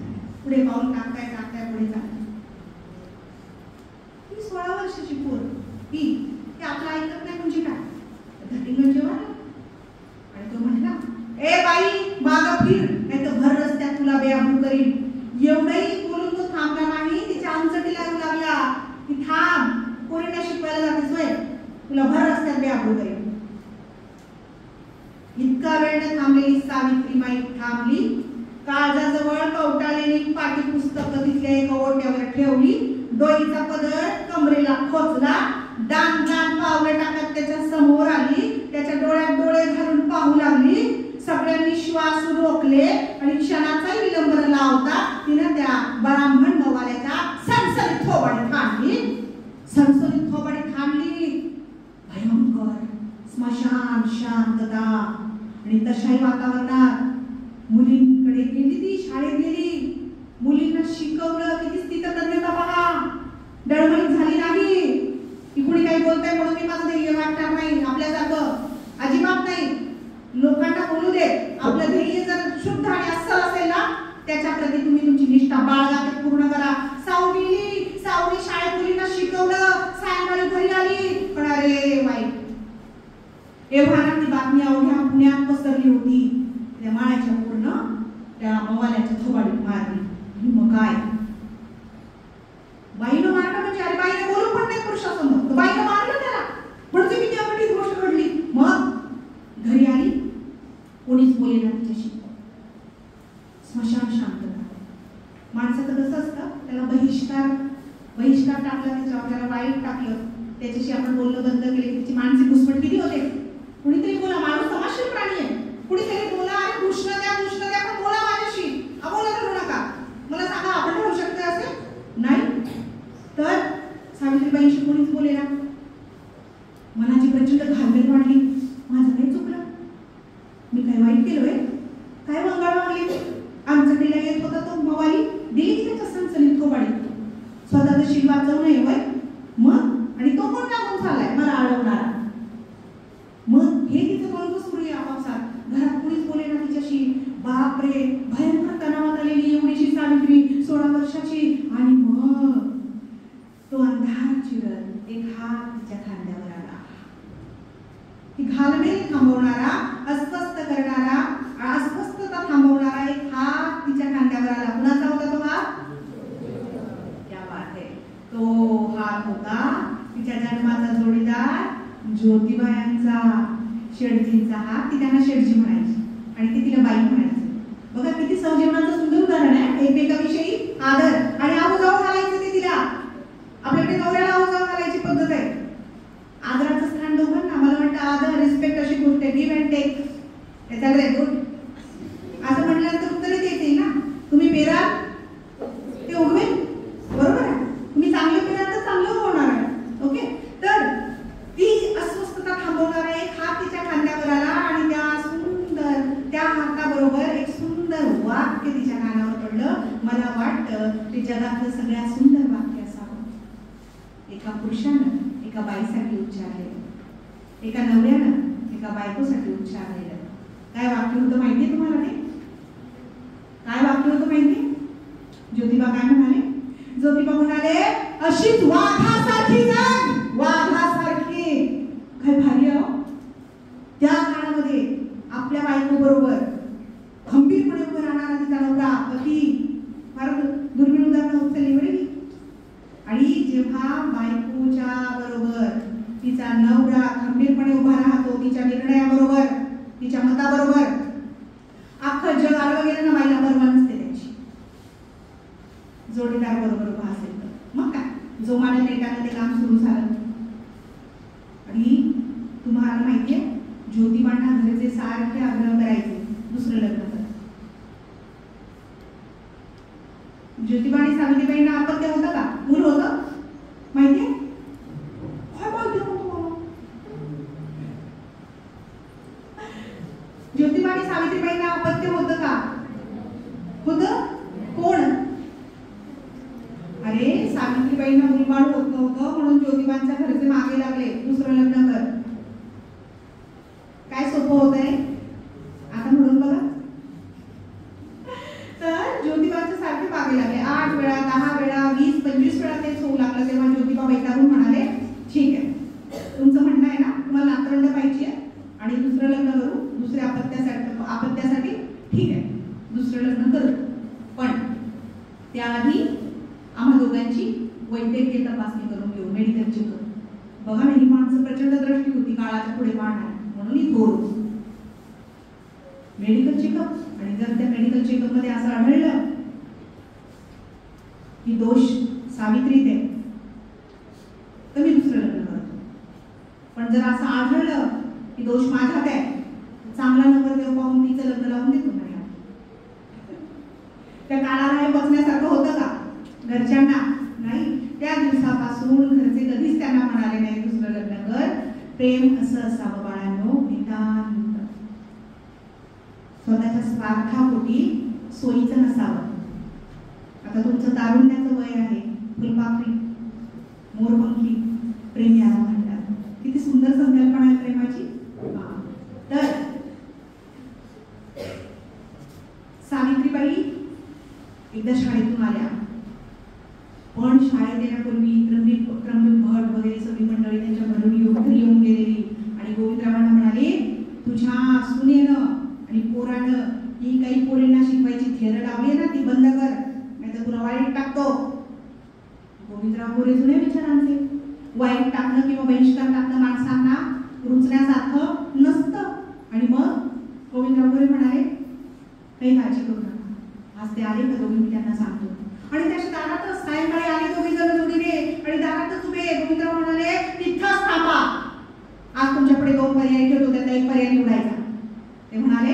एवढंही बोलून तो थांबला नाही, तिच्या अंगचटी लागू लागला की थांब, पोरींना शिकवायला जातेस होय, तुला भर रस्त्यात बेआबरू करेल. इतका वेळ थांबलेली सावित्रीबाई थांबली. काळजाजवळ कवटाळलेली पाठ्यपुस्तकं तिथल्या एका ओट्यावर ठेवली. डोईचा पदर कमरेला खोचला. दान दान पावलं टाकत त्याच्या समोर आली. त्याच्या डोळ्यात डोळे घालून पाहू लागली. सगळ्यांनी श्वास रोखले आणि क्षणाचा विलंब न लावता तिनं त्या ब्राह्मण नवाल्याच्या सणसणीत थोबाडीत हाणली. सणसणीत थोबाडीत हाणली. भयंकर स्मशान शांतता. आणि तशाही वातावरणात मुलींकडे गेली, ती शाळेत गेली, मुलींना शिकवलं. किती स्थितज्ञता पहा, डळमळीत झाली नाही की कुणी काही बोलतंय म्हणून मी माझं ध्येय वाटणार नाही. आपल्यासारखं अजिबात नाही. लोकांना बोलू दे. आपलं ध्येय जर शुद्ध आणि अस्सल असेल ना, त्याच्या प्रती तुम्ही तुमची निष्ठा बाळगा, ते पूर्ण करा. सावली शाळेत मुलींना शिकवलं, सायंकाळी घरी आली. पण अरे वाईट, एव्हा ती बातमी अवघ्या पुण्यात पसरली होती. त्या माळ्याच्या पूर्ण त्या मवाल्याच्या थोबाडीत मारली. मग काय, बाईनं मारलं म्हणजे अरे बाईने बोलू पण नाही पुरुषासमोर, बाईनं मारलं त्याला म्हणजे किती अवघड गोष्ट घडली. मग घरी आली, कोणीच बोले ना तिच्याशी. स्मशान शांतता. माणसाचं कसं असतं, त्याला बहिष्कार टाकला त्याच्यावर, त्याला वाईट टाकलं, त्याच्याशी आपण बोलणं बंद केले, त्याची मानसिक घुसमट किती होते. कुणीतरी बोला, माणूस समाजशील प्राणी आहे. कुणीतरी बोला, अरे कृष्ण द्या पण बोला माझ्याशी, अबोला करू नका. मला सांगा, आपण राहू शकते असे नाही. तर सावित्रीबाईंशी कोणीच बोले ना. मनाची प्रचंड घालमेल वाढली. माझं काही चुकलं, मी काय वाईट केलोय, काय वंगाळ वागली. आमच्याकडे येत होता तो मवाली, दिली की त्याच्या सणसणीत थोबाडीत. स्वतःचा शील वाचवू नये वय मग. आणि तो कोण लागून चाललाय मला अडवणारा. मग हे तिचं बरोबर सुरू आहे. आपापसात घरात कोणीच बोले ना तिच्याशी. बापरे, भयंकर तणावात आलेली एवढीशी सावित्री, 16 वर्षाची. आणि मग तो अंधार चिरत एक हात तिच्या खांद्यावर आला. ती घालमेल थांबवणारा, अस्वस्थ करणारा, अस्वस्थता थांबवणारा एक हात तिच्या खांद्यावर आला. कुणाचा होता तो हात? क्या बात आहे. तो हात होता तिच्या जन्माचा जोडीदार ज्योतिबायांचा. शेडजींचा हात. ती त्यांना शेडजी म्हणायची आणि ती तिला बाई म्हणायची. बघा किती सहजीवनाचं सुंदर उदाहरण आहे. एकमेकाविषयी आदर आणि आऊजाऊ घालायचं ते तिला. आपल्याकडे नवऱ्याला आऊजाऊ घालायची पद्धत आहे. आदराचं स्थान दोघांना. मला वाटतं आदर, रिस्पेक्ट अशी गोष्ट आहे. Give and take. त्याच्याकडे असं म्हटल्यानंतर उत्तरच येते ना. तुम्ही पेराल ते उगवेल, बरोबर आहे. तुम्ही चांगलं पेराल तर चांगलं होणार आहे. ओके. तर ती अस्वस्थता थांबवणारा एक हात तिच्या खांद्यावर आला आणि त्या हाताबरोबर एक सुंदर वाक्य तिच्या कानावर पडलं. मला वाटतं ते जगातलं सगळ्यात सुंदर वाक्य असावं. एका पुरुषानं एका बाईसाठी उच्चारलेलं, एका नवऱ्यानं एका बायकोसाठी उच्चारलेलं. काय वाक्य होतं माहितीये तुम्हाला? ते काय वाक्य होतं माहितीये? ज्योतिबा काय म्हणाले? ज्योतिबा म्हणाले, अशीच वाघासारखी जग, वाघासारखी. काय भारी आहे. त्या काळामध्ये आपल्या बायको बरोबर खंबीरपणे उभं राहणारा तिचा नवरा पती फार दुर्मिळ उदाहरण उचलली बरं. आणि जेव्हा बायकोच्या बरोबर तिचा नवरा खंबीरपणे उभा राहतो, तिच्या निर्णयाबरोबर, तिच्या मताबरोबर, अख्खं जग आडवं गेलं ना, बाईला परवा नसते त्याची. जोडीदार बरोबर उभा असेल तर मग काय, जोमाने नेटानं ते काम सुरू झालं. आणि तुम्हाला माहितीये, ज्योतिबांना घरचे सारखे आग्रह करायचे दुसरं लग्न कर. ज्योतिबा आणि सावित्रीबाईंना अपत्य होतं का? मूल होतं माहितीये? काय माहिती होतं? ज्योतिबा आणि सावित्रीबाईंना अपत्य होतं का? होतं. कोण? अरे सावित्रीबाईंना मुलबाळ होत नव्हतं म्हणून ज्योतिबांच्या घरचे मागे लागले, दुसरं लग्न कर. काय सोपं होत आहे आता म्हणून बघा. तर ज्योतिबांच्या सारखे मागे लागले. 8 वेळा, 10 वेळा, 20, 25 वेळा तेच होऊ लागलं. तेव्हा ज्योतिबा वैतागून म्हणाले, ठीक आहे, तुमचं म्हणणं आहे ना, तुम्हाला नातवंड पाहिजे आणि दुसरं लग्न करू, दुसऱ्या अपत्यासाठी ठीक आहे, दुसरं लग्न करू. पण त्याआधी आम्हा दोघांची वैद्यकीय तपासणी करून घेऊ, मेडिकल चेकअप. बघा ना, ही माणसं प्रचंड दृष्टी होती, काळाच्या पुढे मान आहे म्हणून ही थोर. मेडिकल चेकअप, आणि जर त्या मेडिकल चेकअप मध्ये असं आढळलं की दोष सावित्रीत आहे तर मी दुसरं लग्न करतो. पण जर असं आढळलं की दोष माझ्यात आहे, चांगला नवरदेव पाहून तिचं लग्न लावून देतो ना. त्या काळाला हे बसण्यासारखं होतं का घरच्यांना? नाही. त्या दिवसापासून घरचे कधीच त्यांना म्हणाले नाही दुसरं लग्न कर. प्रेम असं असावं बाळांनो, नितांत. स्वतःच्या स्वार्थापोटी सोयीचं नसावं. आता तुमचं तारुण्याचं वय आहे, फुलपाखरी मोरपंखी प्रेम याला म्हणतात. किती सुंदर संकल्पना आहे प्रेमाची. तर सावित्रीबाई एकदा शाळेतून आल्या, पण शाळेत येण्यापूर्वी त्र्यंबक भट वगैरे सगळी मंडळी त्यांच्या घरी येऊन गेलेली आणि गोविंदरावांना म्हणाले, तुझ्या सुनेनं आणि पोरानं ही काही पोरींना शिकवायची थेरं लावली ना ती बंद कर, नाही तर तुला वाईट टाकतो. गोविंदराव गोरे जुने विचारांचे. वाईट टाकणं किंवा बहिष्कार टाकणं माणसांना रुचण्यासारखं नसतं. आणि मग गोविंदराव गोरे म्हणाले, काही काळजी करू नका, आज ते आले का दोघी मी त्यांना सांगतो. आणि त्याच्या दारातच सायंकाळी आले दोघी जण जोडीने आणि दारातच उभे. गोविंदराव म्हणाले, तिथंच थांबा, आज तुमच्याकडे 2 पर्याय ठेवतो, त्यातला एक पर्याय निवडायचा. ते म्हणाले,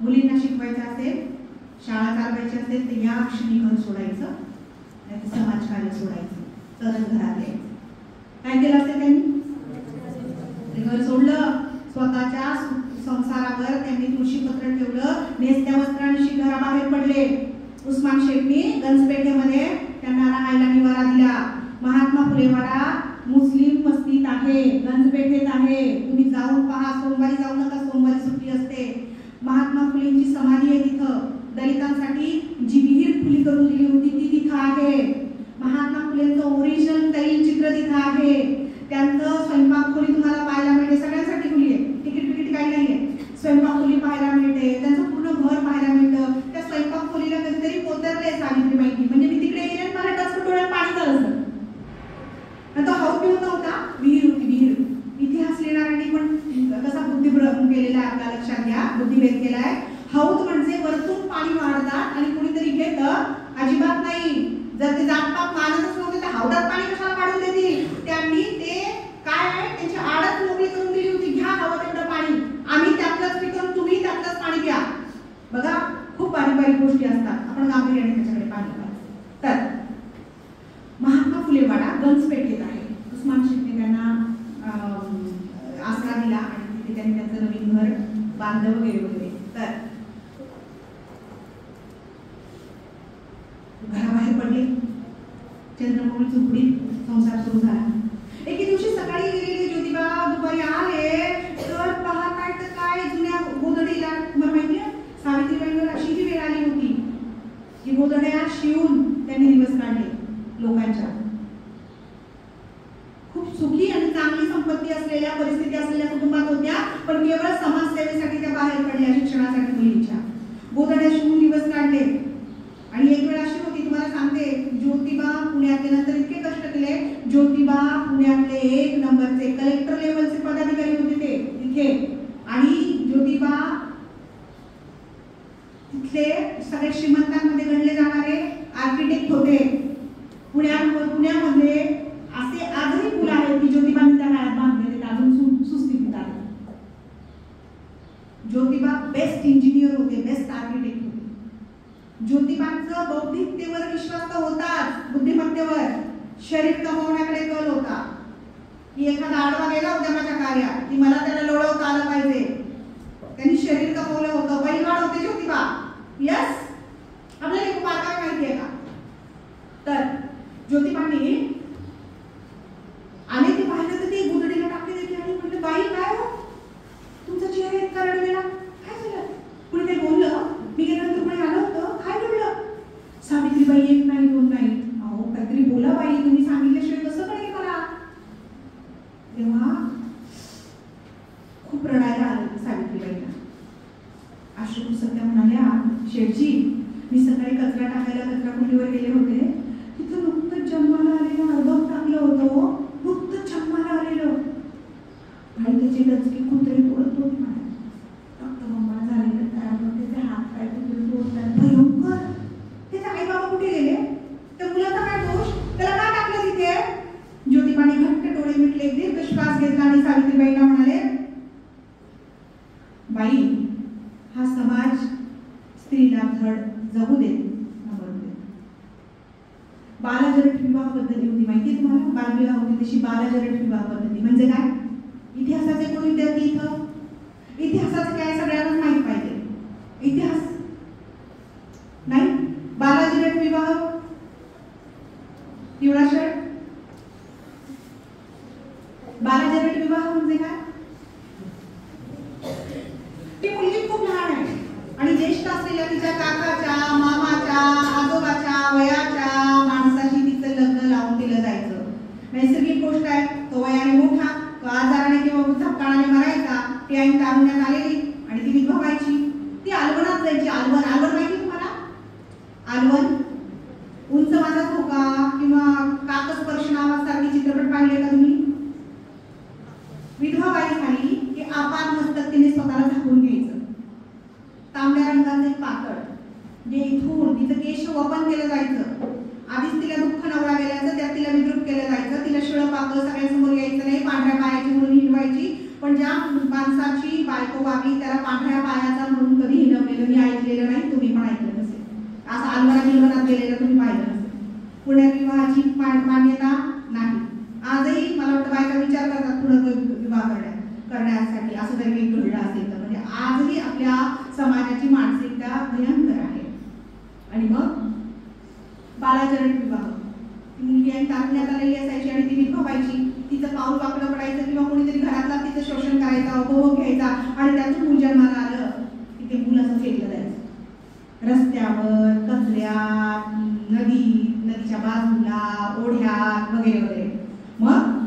मुलींना शिकवायचं असेल, शाळा चालवायची असेल तर या क्षणी घर सोडायचं, नाही तर समाजकार्य सोडायचं, तरच घरात यायचं. काय केलं असेल त्यांनी? ते घर सोडलं. स्वतःच्या संसारावर त्यांनी तुळशीपत्र ठेवलं, नेसत्या वस्त्रांशी घराबाहेर पडले. उस्मान शेखनी गंजपेठेमध्ये त्यांना राहायला निवारा दिला. महात्मा फुलेवाडा मुस्लिम वस्तीत आहे, गंजपेठेत आहे, तुम्ही जाऊन पहा. सोमवारी जाऊ नका, सोमवारी सुट्टी असते. महात्मा फुलेंची समाधी आहे तिथं. दलितांसाठी जी विहीर खुली करून दिली होती ती तिथं आहे. महात्मा फुलेंचं ओरिजिनल तैलचित्र तिथं आहे. त्यांचं स्वयंपाक खोली तुम्हाला पाहायला मिळते, सगळ्यांसाठी खुली आहे, तिकीट काही नाहीये. स्वयंपाक खोली पाहायला मिळते, त्यांचं पूर्ण घर पाहायला मिळतं. त्या स्वयंपाक खोलीला कधीतरी पोतरले सावित्री माहिती, म्हणजे मी तिकडे गेले मला टचकन डोळ्यात पाणी झालं असतं. तो हौद पिऊन नव्हता, विहीर होती विहीर. इतिहास लिहिणाऱ्यांनी पण कसा बुद्धिभ्रम केलेला आहे आपल्या लक्षात घ्या, बुद्धिभेद केलाय. हौद म्हणजे वरतून पाणी वाढतात आणि कुणीतरी घेतं, अजिबात नाही. जर ते जातपात मानतच नव्हते तर हौदात पाणी कशाला काढून देतील? त्यांनी ते काय आहे त्यांची आडत मोकळी करून दिली होती, घ्या हवं तेवढं पाणी, आम्ही त्यातलंच पिकवून तुम्ही त्यातलंच पाणी घ्या. बघा, खूप बारीक बारीक गोष्टी असतात, आपण गांभीर्याने त्याच्याकडे पाहिलं पाहिजे. तर महात्मा फुलेवाडा गंजपेठेत आहे. उस्मान शेखने त्यांना आसरा दिला आणि तिथे त्यांनी त्यांचं नवीन घर बांधलं वगैरे वगैरे. तर घराबाहेर पडले, चंद्रमौळी झोपडीत संसार सुरू झाला. एके दिवशी सकाळी गेलेले ज्योतिबा दुपारी आले तर पाहताय तर काय जुन्या गोधडीला, तुम्हाला माहिती आहे सावित्रीबाईंवर अशी ही वेळ आली होती की गोधड्या शिवून त्यांनी दिवस काढले लोकांच्या. खूप सुखी आणि चांगली संपत्ती असलेल्या, परिस्थिती असलेल्या कुटुंबात होत्या, पण केवळ समाजसेवेसाठी त्या बाहेर पडल्या, शिक्षणासाठी मुलींच्या. गोधड्या शिवून दिवस काढले. आणि एक वेळ अशी होती, तुम्हाला सांगते, ज्योतिबा पुण्यातले, नंतर इतके कष्ट केले, ज्योतिबा पुण्यातले 1 नंबरचे कलेक्टर लेवलचे पदाधिकारी होते ते तिथे. आणि ज्योतिबा तिथले सगळे श्रीमंतांमध्ये गणले जाणारे आर्किटेक्ट होते. पुण्यामध्ये असे आजही पूल आहेत की ज्योतिबांनी त्या काळात बांधलेले, अजून सुस्थितीत आहेत. ज्योतिबा बेस्ट इंजिनियर होते, बेस्ट आर्किटेक्ट होते. ज्योतिबांचं बौद्धिकतेवर विश्वास तर होताच, बुद्धिमत्तेवर. शरीर कमवण्याकडे कल होता की एखादा आडवा गेला होता माझ्या कार्यात की मला त्याला लोळवता आलं पाहिजे. त्यांनी शरीर कमवलं होतं, बैलगाड होते ज्योतिबा. यस, आपल्याला एक बातमी माहिती आहे का? तर ज्योतिबांनी आले ते पाहिलं तर ते गुदडीला टाकले देते आणि म्हटलं, बाई काय हो तुमचा चेहरा इतका रडलेला, काय झालं? कुणी काही बोललं? मी गेल्यानंतर कोणी आलं होतं, काय घडलं? सावित्रीबाई 1 नाही 2 नाही, अहो काहीतरी बोला बाई, तुम्ही सांगितल्याशिवाय कसं कळेल मला? तेव्हा खूप रडायला आलं सावित्रीबाईंना. अश्रू सत्या म्हणाल्या, शेठजी मी सकाळी कचरा टाकायला ज्या मुलीवर गेले होते तिथं नुकतंच जन्माला आलेलं अर्भक टाकलं होतं, नुकतंच जन्माला आलेलं आणि त्याचे डचके कुत्रे तोडत होते मला. रक्तबंबाळ झालेलं त्यामुळे त्याचे हात पाय कुत्रे तोडतात भयंकर. त्याचे आई बाबा कुठे गेले? त्या मुलाचा काय दोष? त्याला काय टाकलं तिथे? ज्योतिबाने घट्ट डोळे मिटले, दीर्घ श्वास घेतला आणि सावित्रीबाईंना म्हणाले, बाई, हा समाज स्त्रीला धड जगू देत ना मरू देत. बालजरठ विवाह पद्धती होती माहिती तुम्हाला? बालविवाह होती तशी बालजरठ विवाह पद्धती म्हणजे काय? इतिहासाचे कोण विद्यार्थी इथं? इतिहासाचं काय सगळ्यांनाच माहित पाहिजे. इतिहास नाही. बालजरठ विवाह एवढा शर्ट. बालजरठ विवाह म्हणजे काय? ती मुलगी खूप लहान आहे आणि ज्येष्ठ असलेल्या तिच्या काकाच्या, मामाच्या, आजोबाच्या वयाच्या माणसाशी तिचं लग्न लावून दिलं जायचं. नैसर्गिक गोष्ट आहे. तो वयाने मोठा, तो आजाराने किंवा वृद्धापकाळाने मरायचा, ती आई तारुण्यात आलेली आणि ती विधवा व्हायची. ती आलवनात जायची. आलवण, आलवण माहिती तुम्हाला? आलवण उंच माझा धोका किंवा काकस्पर्श नावासारखे चित्रपट पाहिले का तुम्ही? विधवा बाई झाली की आपात मस्तक तिने स्वतःला झाकून घ्यायचं. तांबड्या रंगाचं एक पातळ जे इथून तिचं केश वपन केलं जायचं. आधीच तिला दुःख नवरा गेल्याचं, त्यात तिला विद्रूप केलं जायचं. तिला शिळं पाकं सगळ्यांसमोर यायचं नाही. पांढऱ्या पायाची म्हणून हिंडवायची. पण ज्या माणसाची बायको वागली त्याला पांढऱ्या पायाचा म्हणून कधी हिंडवलेलं मी ऐकलेलं नाही. तुम्ही पण ऐकलं नसेल. असं आलवरा बिलवरात गेलेलं तुम्ही पाहिलं नसेल. पुण्यात विवाहाची मान्यता नाही. आजही मला वाटतं बायका विचार करतात पुढं विवाह करण्यासाठी, असं जर काही घडलं असेल तर. म्हणजे आजही आपल्या समाजाची मानसिकता भयंकर आहे. आणि मग बालजरठ विवाह, ती मुलगी आणि तारुण्यात आलेली असायची आणि ती विधवा व्हायची. तिचं पाऊल वाकडं पडायचं किंवा कोणीतरी घरातला तिचं शोषण करायचा, उपभोग घ्यायचा आणि त्यातून मूल जन्माला आलं की ते मूल असं फेकलं जायचं रस्त्यावर, कचऱ्यात, नदीच्या बाजूला, ओढ्यात वगैरे वगैरे. मग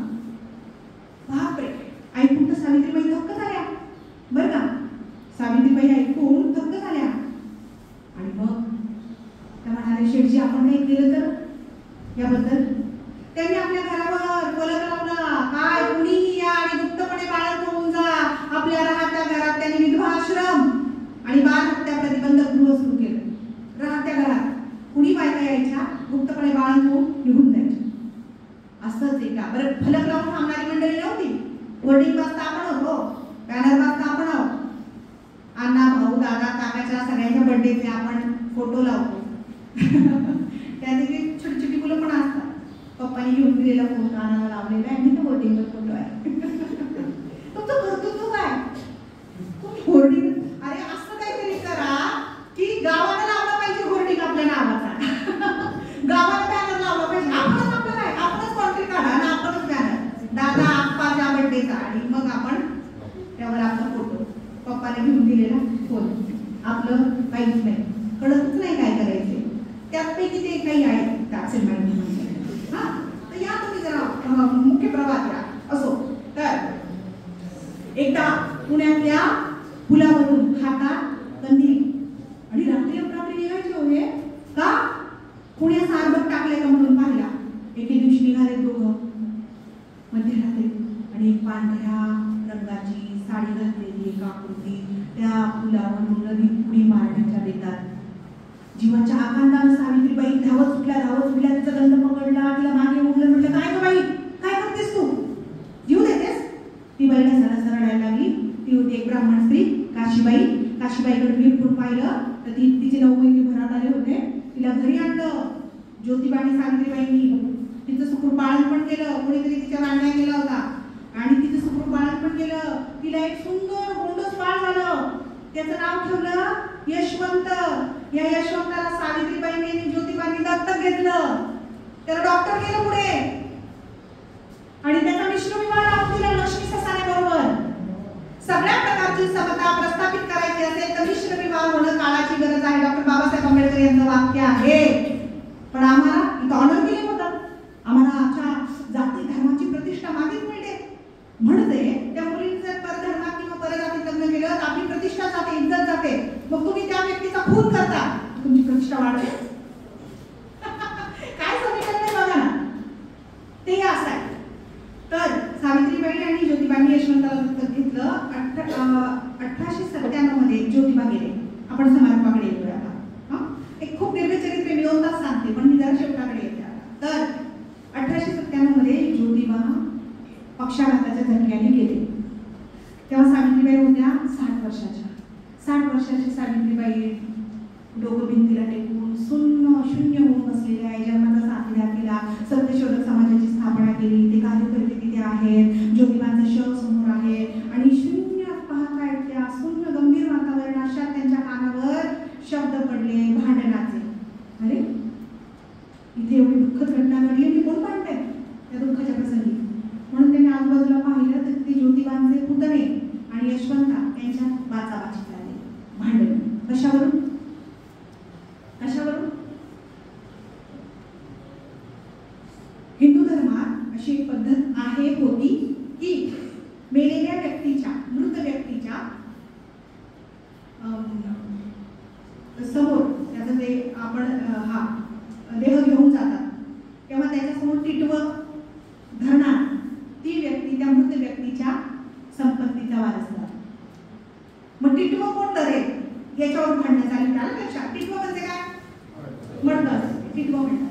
बापरे, ऐकून तर सावित्रीबाई थक्क झाल्या बरं का. सावित्रीबाई ऐकून थक्क झाल्या आणि मग त्या म्हणाले, शेठजी आपण काही केलं तर याबद्दल? त्यांनी आपल्या घरावर फलक लावला, काय कुणीही या आणि गुप्तपणे बाळंत होऊन जा. आपल्या राहत्या घरात त्यांनी विधवा आश्रम आणि बाल हत्या प्रतिबंधक गृह सुरू केलं. राहत्या घरात कुणी बायका यायच्या, गुप्तपणे बाळंत होऊन निघून जायच्या. असंच आहे का? बरं, फलक लावून थांबणारी मंडळी नव्हती. होर्डिंग वाजता आपण होतो, बॅनर वाजता आपण आहोत. अण्णा, भाऊ, दादा, काकाच्या सगळ्यांच्या बर्थडेचे आपण फोटो लावतो. त्या दिवशी छोटी छोटी मुलं पण असतात. पप्पांनी घेऊन दिलेला फोटो आणायला लावलेला आहे आणि तो होर्डिंगवर फोटो आहे. तुमचं कर्तृत्व काय? तुम्ही होर्डिंग, अरे असं काहीतरी करा की गावाला लावला पाहिजे होर्डिंग आपल्या नावाचा. गावाला बॅनर लावला पाहिजे. आपणच आपलं काय, आपणच कॉन्ट्री काढा आणि आपणच बॅनर, दादा आप्पाच्या बर्थडेचा, आणि मग आपण त्यावर आपला फोटो, पप्पाने घेऊन दिलेला फोन, आपलं काहीच नाही, कळतच नाही काय करायचे. त्यापैकी ते काही आहे त्याचे माहिती. हा, तर या तुम्ही जरा मुख्य प्रवाहात या. असो, तर एकदा पुण्यातल्या पुलावरून हातात कंदील आणि रात्री अपरात्री निघायचे होते का? कुणी असा अर्भक टाकले का म्हणून पाहिला. एके दिवशी निघाले दोघं मध्यरात्री आणि एक पांढऱ्या रंगाची साडी घातलेली एक आकृती त्या पुलावरून नदीत उडी मारण्याच्या बेतात. जीवाच्या आकांतानं सावित्रीबाई धावत सुटल्या, तिचा गंध पकडला, तिला मागे ओढलं. म्हटलं, काय ग बाई, काय करतेस तू? जीव देतेस? ती बाई सरळ रडायला लागली. ती होती एक ब्राह्मण स्त्री, काशीबाई. काशीबाईकडे विरपून पाहिलं तर तिचे 9 महिने भरात आले होते. तिला घरी आणलं ज्योतिबाने, सावित्रीबाईंनी. तिचं सुखरूप पालन पण केलं. कोणीतरी तिच्यावर अन्याय केला होता आणि तिचं सुखरूप पालन पण केलं. तिला एक सुंदर गोंडस बाळ झालं. त्याचं नाव ठेवलं यशवंत. या यशवंताला सावित्रीबाईंनी आणि ज्योतिबांनी दत्तक घेतलं. त्याला डॉक्टर केलं पुढे आणि त्याचा मिश्र विवाह लावून दिला लक्ष्मी ससाने बरोबर. सगळ्या प्रकारची समता प्रस्थापित करायची असेल तर मिश्र विवाह होणं काळाची गरज आहे. डॉक्टर बाबासाहेब आंबेडकर यांचं वाक्य आहे. पण आम्हाला इथं ऑनर केलं होतं. आम्हाला आमच्या जाती धर्माची प्रतिष्ठा मागेच मिळते. म्हणजे त्या मुलीने जर परधर्मात किंवा परजातीत लग्न केलं तर आपली प्रतिष्ठा जाते, इज्जत जाते. मग तुम्ही त्या व्यक्तीचा खून करता, तुमची प्रतिष्ठा वाढते. आपण समारंभाकडे येतोय आता. एक खूप दीर्घ चरित्र मी 2 तास सांगते, पण मी जरा शेवटाकडे येते आता. तर 1897 मध्ये ज्योतिबा पक्षाघाताच्या झटक्याने गेले. तेव्हा सावित्रीबाई होत्या 60 वर्षाच्या. 60 वर्षाची सावित्रीबाई डोकं भिंतीला टेकून शून्य होऊन बसलेल्या आहे. जन्माचा साथीदार केला, सत्यशोधक समाजाची स्थापना केली. ते कार्यकर्ते तिथे आहेत, ज्योतिबांचं शव समोर आहे आणि शून्य पाहतायत त्या शून्य गंभीर वातावरण. अशा त्यांच्या कानावर शब्द पडले भांडणाचे. अरे इथे एवढी दुःखद घटना घडली आणि कोण भांडताय त्या दुःखाच्या प्रसंगी? म्हणून त्यांनी आजूबाजूला पाहिलं तर ते ज्योतिबांचे पुतणे आणि यशवंता यांच्या वाचावाची झाली भांडण. कशावरून? हिंदू धर्मात अशी एक पद्धत होती की मेलेल्या व्यक्तीच्या, मृत व्यक्तीच्या समोर त्याचं ते आपण देह घेऊन जातात तेव्हा त्याच्यासमोर टिटवं धरणार ती व्यक्ती त्या मृत व्यक्तीच्या संपत्तीचा वारसदार. मग टिटवं कोण धरेल याच्यावर भांडण झाली. त्याला लक्षात टिटवं म्हणजे काय? मर्द टिटवं म्हणतात.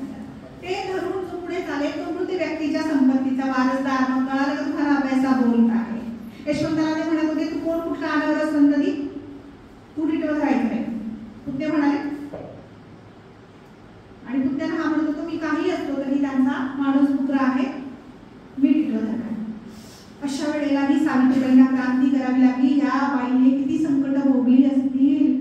ते धरून जो पुढे चालेल तो मृत व्यक्तीच्या संपत्तीचा वारसदार. मग कळालं का तुम्हाला पैसा बोलत आहे? यशवंताला ते म्हणत होते तू कोण कुठला आल्यावर संतती तू टिटवं धरायचं नाही. पुत्ते म्हणाले आणि पुत्त्यानं हा म्हणत होतो मी काही असतो तरी त्यांचा माणूस पुत्र आहे, मी टिटवं धरणार. अशा वेळेला ही सावित्रीबाईंना क्रांती करावी लागली. या बाईने किती संकट भोगली असतील,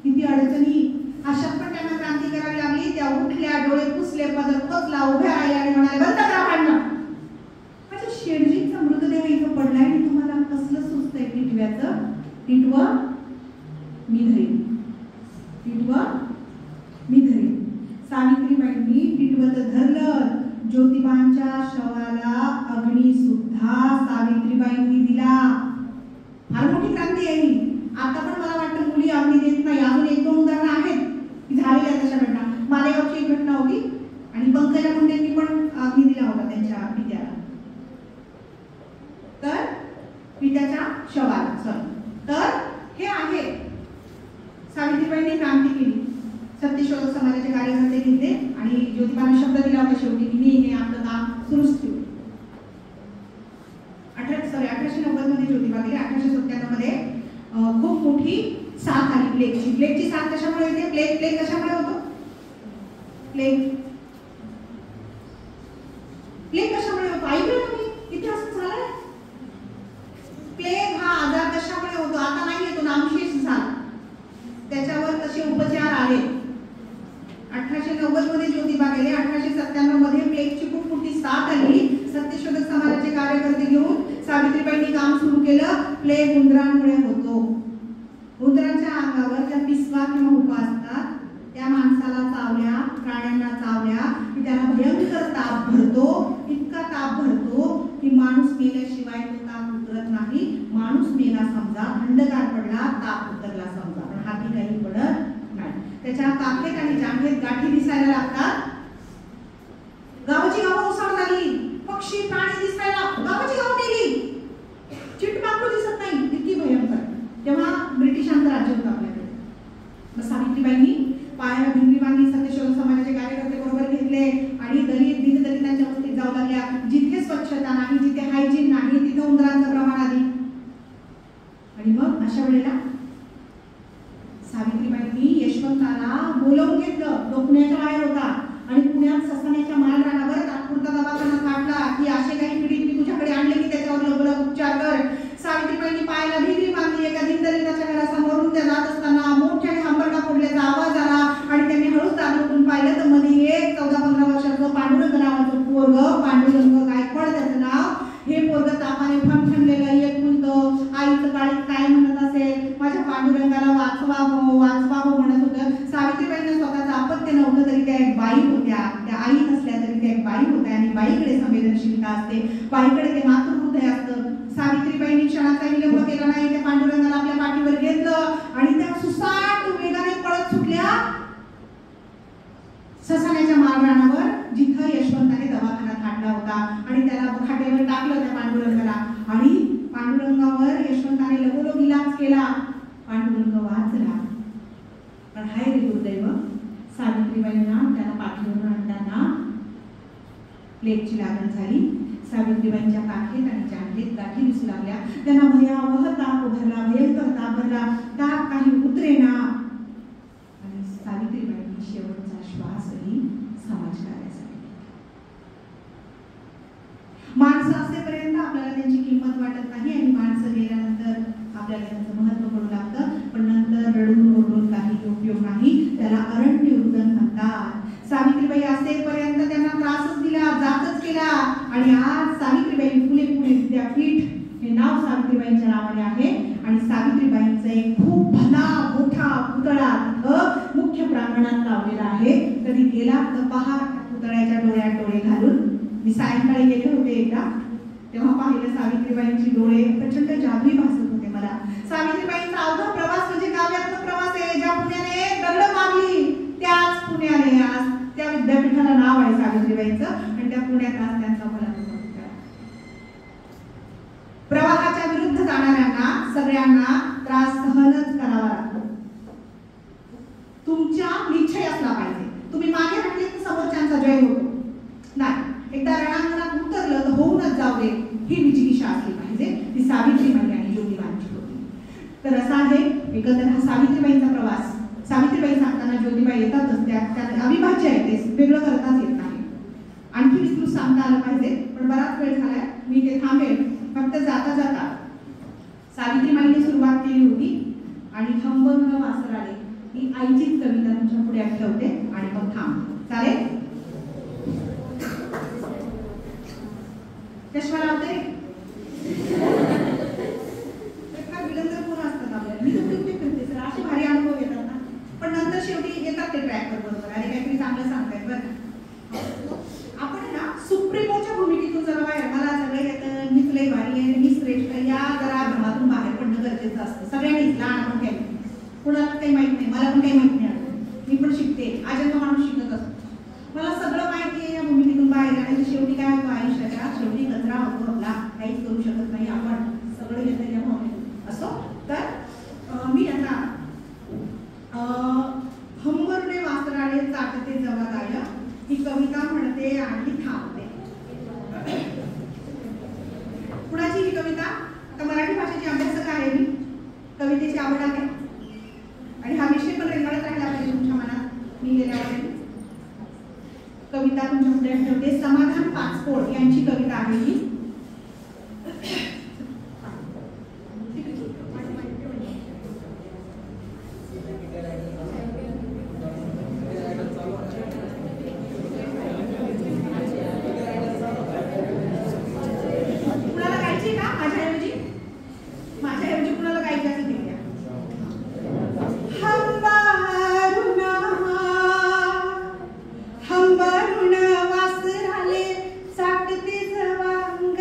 किती अडचणी, अशात पण त्यांना क्रांती करावी लागली. त्या उठल्या, डोळे पुसले, पदर खोचला, उभ्या राहिल्या आणि म्हणाले बंद करा भांडणं. माझ्या शेडजींचा मृतदेह इथं पडलाय आणि तुम्हाला कसलं सुचतंय टिटव्याचं? टिटवं मी धरेन, टिटवं मी धरेन. सावित्रीबाईंनी टिटवं तर धरलं. ज्योतिबांच्या शवाला अग्नी सुद्धा सावित्रीबाईंनी दिला. फार मोठी क्रांती आहे ही. आता पण मला वाटतं मुली अग्नी देत नाही. अजून 1-2 उदाहरणं आहेत की झालेल्या तशा घटना. मालेगावची एक घटना होती आणि पंकजा मुंडेंनी पण अग्नी दिला होता त्यांच्या पित्याला. तर पित्याच्या शवाला तर हे आहे सावित्रीबाईंनी क्रांती केली. सत्यशोधक समाजाचे कार्यकर्ते घेतले आणि ज्योतिबांना शब्द दिला होता शेवटी की मी हे आपलं काम सुरूच ठेवू. 1890 मध्ये ज्योतिबा गेले. 1897 मध्ये खूप मोठी साथ आली प्लेगची. प्लेगची साथ कशामुळे येते? प्लेग कशामुळे होतो? प्लेग कशामुळे होतो? ऐकलं तुम्ही? इथे असं झालंय. प्लेग हा आजार कशामुळे होतो? आता नाही येतो, नामशेष झाला. त्याच्यावर तसे उपचार आले. 1890 मध्ये ज्योतिबा गेले. 1897 मध्ये प्लेगची खूप मोठी साथ आली. सत्यशोधक समाजाचे कार्यकर्ते घेऊन सावित्रीबाईंनी काम सुरू केलं. प्लेग उंदरांमुळे होतो. उंदरांच्या अंगावर ज्या पिसवा किंवा उपा असतात त्या माणसाला चावल्या, प्राण्यांना चावल्या की त्याला भयंकर ताप भरतो. इतका ताप भरतो की माणूस मेल्याशिवाय तो ताप उतरत नाही. माणूस मेला समजा, थंडगार पडला, ताप उतरला समजा, पण हाती काही पडत नाही. त्याच्या काखेत आणि जांघेत गाठी दिसायला लागतात. गावाची गावं ओसाड झाली. पक्षी प्राणी दिसायला, गावाची गावं गेली. चिटपाखरू दिसत नाही, इतकी भयंकर. तेव्हा ब्रिटिशांचं राज्य होतं आपल्याकडे. मग सावित्रीबाईंनी पायाला भिंगरी बांधली. सत्यशोधक समाजाचे कार्यकर्ते बरोबर घेतले आणि दलित दीनदलितांच्या वस्तीत जाऊ लागल्या. जिथे स्वच्छता नाही, जिथे हायजीन नाही, तिथे उंदरांचं प्रमाण आधी. आणि मग अशा वेळेला सावित्रीबाईंनी यशवंताला बोलवून घेतलं. तो पुण्याच्या बाहेर होता आणि पुण्यात ससाण्याच्या माळरानावर तात्पुरता दवाखाना काढला की असे काही पीडित मी तुझ्याकडे आणले की त्याच्यावर लवकर उपचार कर. सावित्रीबाईंनी पायाला भिंगरी बांधली. एका दीनदलिताच्या घरासमोरून त्या जात असताना मोठ्याने हंबरडा फोडल्याचा आवाज आला आणि त्यांनी हळूच दार उठून पाहिलं तर मध्ये एक 14-15 वर्षाचं पांडुरंग नावाचं पोरग, पांडुरंग गायकवाड त्याचं नाव. हे पोरग तापाने फणफणलेलं, एक मुलतं. आईचं काळीत काय म्हणत असेल, माझ्या पांडुरंगाला वाचवा हो, वाचवा हो म्हणत होतं. सावित्रीबाईंना स्वतःचं अपत्य नव्हतं तरी त्या एक बाई होत्या. त्या आई नसल्या तरी त्या एक बाई होत्या आणि बाईकडे संवेदनशीलता असते, बाईकडे ते मातृहृदय असतं. सावित्रीबाईंनी क्षणाचा विलंब केला नाही. त्या पांडुरंगाला आपल्या पाठीवर घेतलं आणि त्या सुसाट वेगाने पळत सुटल्या ससाण्याच्या माळरानावर जिथं यशवंताने दवाखाना काढला होता आणि त्याला खाटेवर टाकलं त्या पांडुरंगाला. आणि पांडुरंगावर यशवंताने लगोलग इलाज केला. पांडुरंग वाचला. हाय रे दुर्दैव, सावित्रीबाईंना त्याला पाठीवरून आणताना प्लेगची लागण झाली. सावित्रीबाईंच्या काखेत आणि जांघेत गाठी दिसू लागल्या. त्यांना भयावह ताप भरला, भयंकर ताप भरला, ताप काही उतरेना. आणि सावित्रीबाईंनी शेवटचा श्वासही समाजकार्यासाठी. माणसं असेपर्यंत आपल्याला त्यांची किंमत वाटत नाही आणि माणसं गेल्यानंतर आपल्याला त्यांचं महत्व कळू लागतं. पण नंतर रडून ओरडून काही उपयोग नाही. त्याला अरण्य रुदन म्हणतात. सावित्रीबाई असेपर्यंत त्यांना त्रासच दिला, जातच केला. आणि आज सावित्रीबाई फुले पुणे विद्यापीठ हे नाव सावित्रीबाईंच्या नावाने आहे. आणि सावित्रीबाईंचा एक खूप भला मोठा पुतळा तिथं मुख्य प्रांगणात लावलेला आहे. कधी गेला तर पहा पुतळ्याच्या डोळ्यात डोळे घालून. मी सायंकाळी गेले होते एकदा, तेव्हा पाहिलं सावित्रीबाईंची डोळे प्रचंड जादुई भासत होते मला. सावित्रीबाईंचा अवघा प्रवास म्हणजे काव्यात्मक प्रवास आहे. ज्या पुण्याने दगड मारली त्याच पुण्याने आज त्या विद्यापीठाला नाव आहे सावित्रीबाईंचं. आणि त्या पुण्यात आज त्यांचा भला प्रवाहाच्या विरुद्ध जाणाऱ्यांना सगळ्यांना त्रास सहनच करावा लागतो. तुमचा निश्चय असला पाहिजे. तुम्ही मागे हटले तर समोरच्यांचा जय होतो. नाही, एकदा रणांगणात उतरलं तर होऊनच जाऊ दे ही विजिगिषा असली पाहिजे. ती सावित्रीबाई आणि ज्योतिबांची होती. तर असा आहे एकंदर हा सावित्रीबाईंचा प्रवास. सावित्रीबाई सांगताना ज्योतिबाई येतातच, त्यात अविभाज्य आहे, ते वेगळं करताच येत नाही. आणखी विस्तृत सांगता आलं पाहिजे पण बराच वेळ झालाय, मी ते थांबेल. फक्त जाता जाता सावित्रीबाईंनी सुरुवात केली होती आणि हंबन वासराले ही आईचीच कविता तुमच्या पुढे ठेवते आणि मग थांबते. चालेल? चष्मा लावते विलंदर कोण असतात आपल्याला. मी तर करते सर, असे भारी अनुभव येतात ना. पण नंतर शेवटी येतात ते ट्रॅकवर बरोबर आणि काहीतरी चांगलं सांगतायत बरं. आपण ना सुप्रीमोच्या भूमिकेतून जरा बाहेर, मला सगळं येतं, मीच लई भारी आहे, मी श्रेष्ठ, या जरा भ्रमातून बाहेर पडणं गरजेचं असतं. सगळ्यांनीच, लहान मोठ्या, कुणाला काही माहित नाही, मला पण काही माहित नाही. मी पण शिकते, आजन्म माणूस शिकत असतो. मला सगळं माहिती आहे या भूमिकेतून बाहेर. आणि शेवटी काय होतं आयुष्याच्या शेवटी कचरा होतो आपला, काहीच करू शकत नाही आपण, सगळं येतं या भूमिकेतून असो. तर मी आता हंबरडे वासराळे चाटते जवादाय ही कविता म्हणते आणि थांबते. कुणाची ही कविता? आता मराठी भाषेची अभ्यासक आहे मी, कवितेची आवड आहे आणि हा विषय पण रेंगाळत राहिला पाहिजे तुमच्या मनात. मी गेल्यावर कविता तुमच्या पुढे ठेवते. समाधान पाचपोळ यांची कविता आहे ही. कुणाला गायची का माझ्याऐवजी? माझ्याऐवजी कुणाला गायची असं दिली? हंबारुण वासराले चाटते जवांग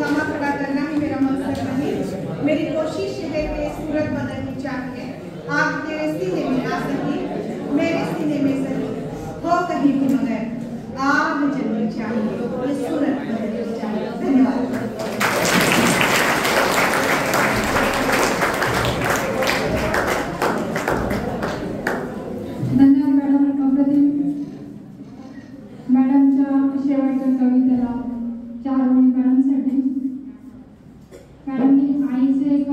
हंगामा खड़ा करना ही मेरा मकसद नहीं। मेरी कोशिश है कि सूरत बदलनी चाहिए। आप तेरे सीने में आ सही, मेरे सीने में सही, हो कहीं भी मगर आग जलनी चाहिए, ये सूरत बदलनी चाहिए। धन्यवाद। मॅडमच्या शेवटच्या कवितेला 4 ओळी मॅडमसाठी. मॅडमनी आईचे एक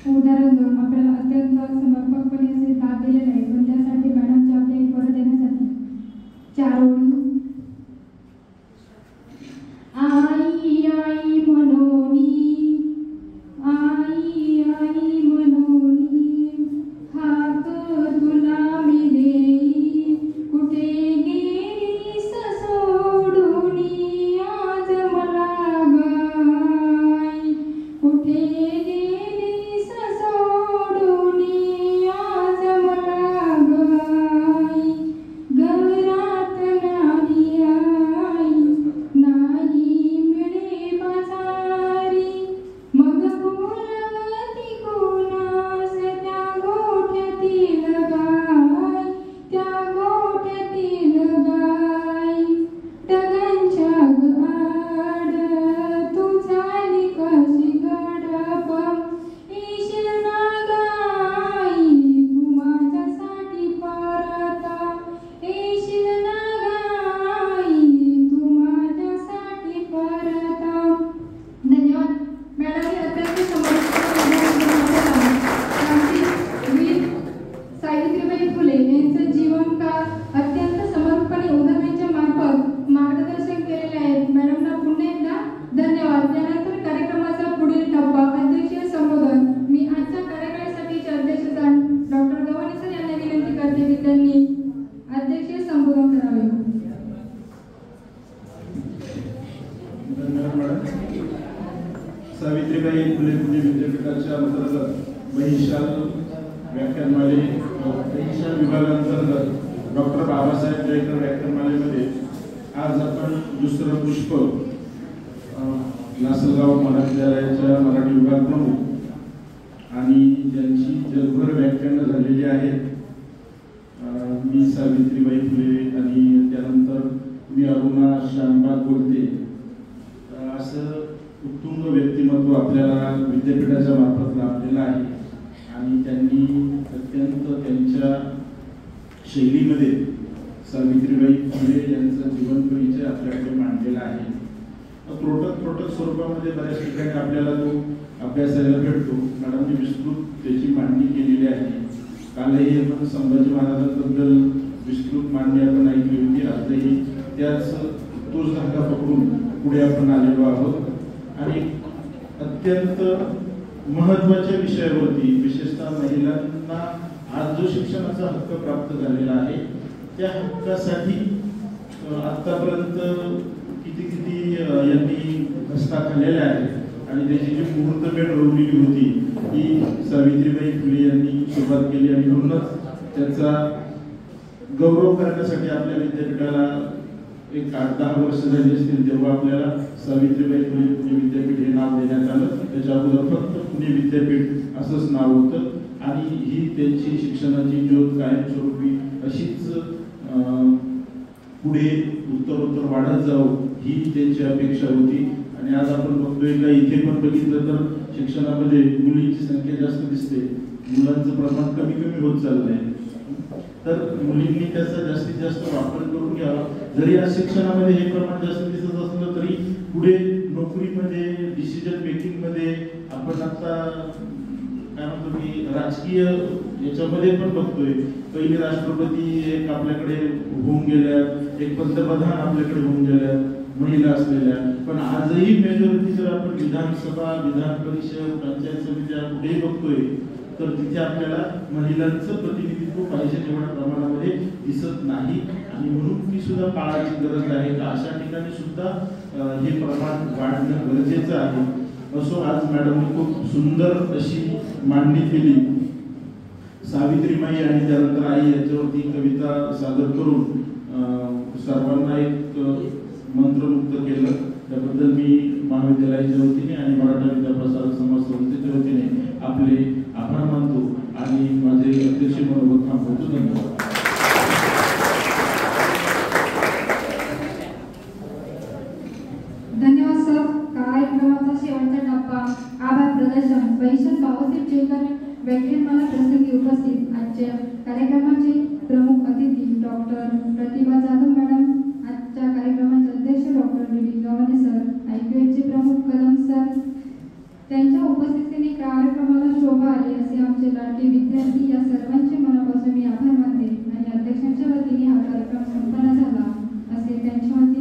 उदाहरण देऊन आपल्याला अत्यंत समर्पकपणे असे दाद दिलेले आहे, पण त्यासाठी मॅडमच्या आपल्या परत देण्यासाठी 4 ओळी. आई आई मनोनी, आई आई मनोनी, हात तुला मी देई, कुठे गेलीस सोडूनी आज मला गाय, कुठे गेलीस सोडूनी आज मला गाय, घरात नाही आई, नाही मिळे बाजारी, मग बोलवती कोणास त्या गोठ्यातील गाय, त्या गोठ्यातील गाय, ढगांच्या आड तू झाली कशी गडप, येशील ना गाई तू माझ्यासाठी परत, येशील ना गाई तू माझ्यासाठी परत. धन्यवाद. मॅडम हे अत्यंत वीर सावित्रीबाई फुले यांचं जीवन काळ अत्यंत समर्पणे उदाहरणांच्या मार्फत मार्गदर्शन केलेले आहेत. मॅडमना पुन्हा एकदा धन्यवाद. त्यानंतर कार्यक्रमाचा पुढील टप्पा अध्यक्षीय संबोधन. मी आजच्या कार्यक्रमासाठीचे अध्यक्ष डॉक्टर गव्हाणे सर यांना विनंती करते की त्यांनी अध्यक्षीय संबोधन करावे. धन्यवाद मॅडम. सावित्रीबाई फुले पुणे विद्यापीठाच्या अंतर्गत महिषाल व्याख्यानमाले महिषाल विभागांतर्गत डॉक्टर बाबासाहेब जयकर व्याख्यानमालेमध्ये आज आपण दुसरं पुष्प लासलगाव महाविद्यालयाच्या मराठी विभाग प्रमुख आणि ज्यांची जगभर व्याख्यानं झालेली आहेत, मी सावित्रीबाई फुले आणि त्यानंतर मी अरुणा श्यामबाग बोलते, असं उत्तुंग व्यक्तिमत्व आपल्याला विद्यापीठाच्या मार्फत लाभलेलं आहे. आणि त्यांनी अत्यंत त्यांच्या शैलीमध्ये सावित्रीबाई फुले यांचा जीवन परिचय आपल्याकडे मांडलेला आहे. त्रोटक स्वरूपामध्ये बऱ्याच ठिकाणी आपल्याला तो अभ्यासायला भेटतो. मॅडमने विस्तृत त्याची मांडणी केलेली आहे. कालही आपण संभाजी महाराजांबद्दल विस्तृत मांडणी आपण ऐकली होती. आजही तोच धागा पकडून पुढे आपण आलेलो आहोत आणि अत्यंत महत्त्वाच्या विषयावरती, विशेषतः महिलांना आज जो शिक्षणाचा हक्क प्राप्त झालेला आहे त्या हक्कासाठी आतापर्यंत किती यांनी घसता खाल्लेल्या आहेत आणि त्याची जी मुहूर्तमेढ रोवलेली होती ती सावित्रीबाई फुले यांनी सुरुवात केली. आणि म्हणूनच त्याचा गौरव करण्यासाठी आपल्या विद्यापीठाला एक 8-10 वर्ष झाली असतील तेव्हा आपल्याला सावित्रीबाई फुले पुणे विद्यापीठ हे नाव देण्यात आलं. त्याच्या अगोदर फक्त पुणे विद्यापीठ असंच नाव होतं आणि ही त्यांची शिक्षणाची ज्योत कायमस्वरूपी अशीच पुढे उत्तरोत्तर वाढत जावं ही त्यांची अपेक्षा होती. आणि आज आपण बघतोय का इथे पण बघितलं तर शिक्षणामध्ये मुलींची संख्या जास्त दिसते, मुलांचं प्रमाण कमी होत चाललंय. तर मुलींनी त्याचा जास्तीत जास्त वापर करून घ्यावा. जरी आज शिक्षणामध्ये हे प्रमाण जास्त दिसत असलं तरी पुढे नोकरीमध्ये, डिसिजन मेकिंग मध्ये आपण आता काय म्हणतो की राजकीय याच्यामध्ये पण बघतोय. पहिले राष्ट्रपती एक आपल्याकडे होऊन गेल्या, एक पंतप्रधान आपल्याकडे होऊन गेल्या महिला असलेल्या. पण आजही मेजॉरिटी जर आपण विधानसभा, विधान परिषद, पंचायत समित्या कुठेही बघतोय तर तिथे आपल्याला महिलांचं प्रतिनिधित्व पाहिजे तेवढ्या प्रमाणामध्ये दिसत नाही. आणि म्हणून ती सुद्धा काळाची गरज आहे. तर अशा ठिकाणी सुद्धा हे प्रमाण वाढणं गरजेचं आहे. असो, आज मॅडमने खूप सुंदर अशी मांडणी केली. सावित्रीबाई आणि त्यानंतर आई याच्यावरती कविता सादर करून सर्वांना एक मंत्रमुग्ध केलं. त्याबद्दल मी महाविद्यालयाच्या वतीने आणि मराठा विद्याप्रसारक समाज संस्थेच्या वतीने आपले आभार मानतो आणि माझे अध्यक्ष मनोगत थांबवतो. धन्यवाद. धन्यवाद सर. कार्यक्रमाचा शेवटचा टप्पा आभार प्रदर्शन. वैशाख बाबासाहेब चेकर व्याख्यानमाला प्रसंगी उपस्थित आजच्या कार्यक्रमाचे प्रमुख अतिथी डॉक्टर प्रतिभा जाधव मॅडम, आजच्या कार्यक्रमाचे अध्यक्ष डॉक्टर डी गव्हाणे सर, IQAचे प्रमुख कदम सर, त्यांच्या उपस्थितीने कार्यक्रमाला शोभा आली असे आमचे लाडके विद्यार्थी, या सर्वांचे मनापासून मी आभार मानते आणि अध्यक्षांच्या वतीने हा कार्यक्रम संपन्न झाला असे त्यांच्या वतीने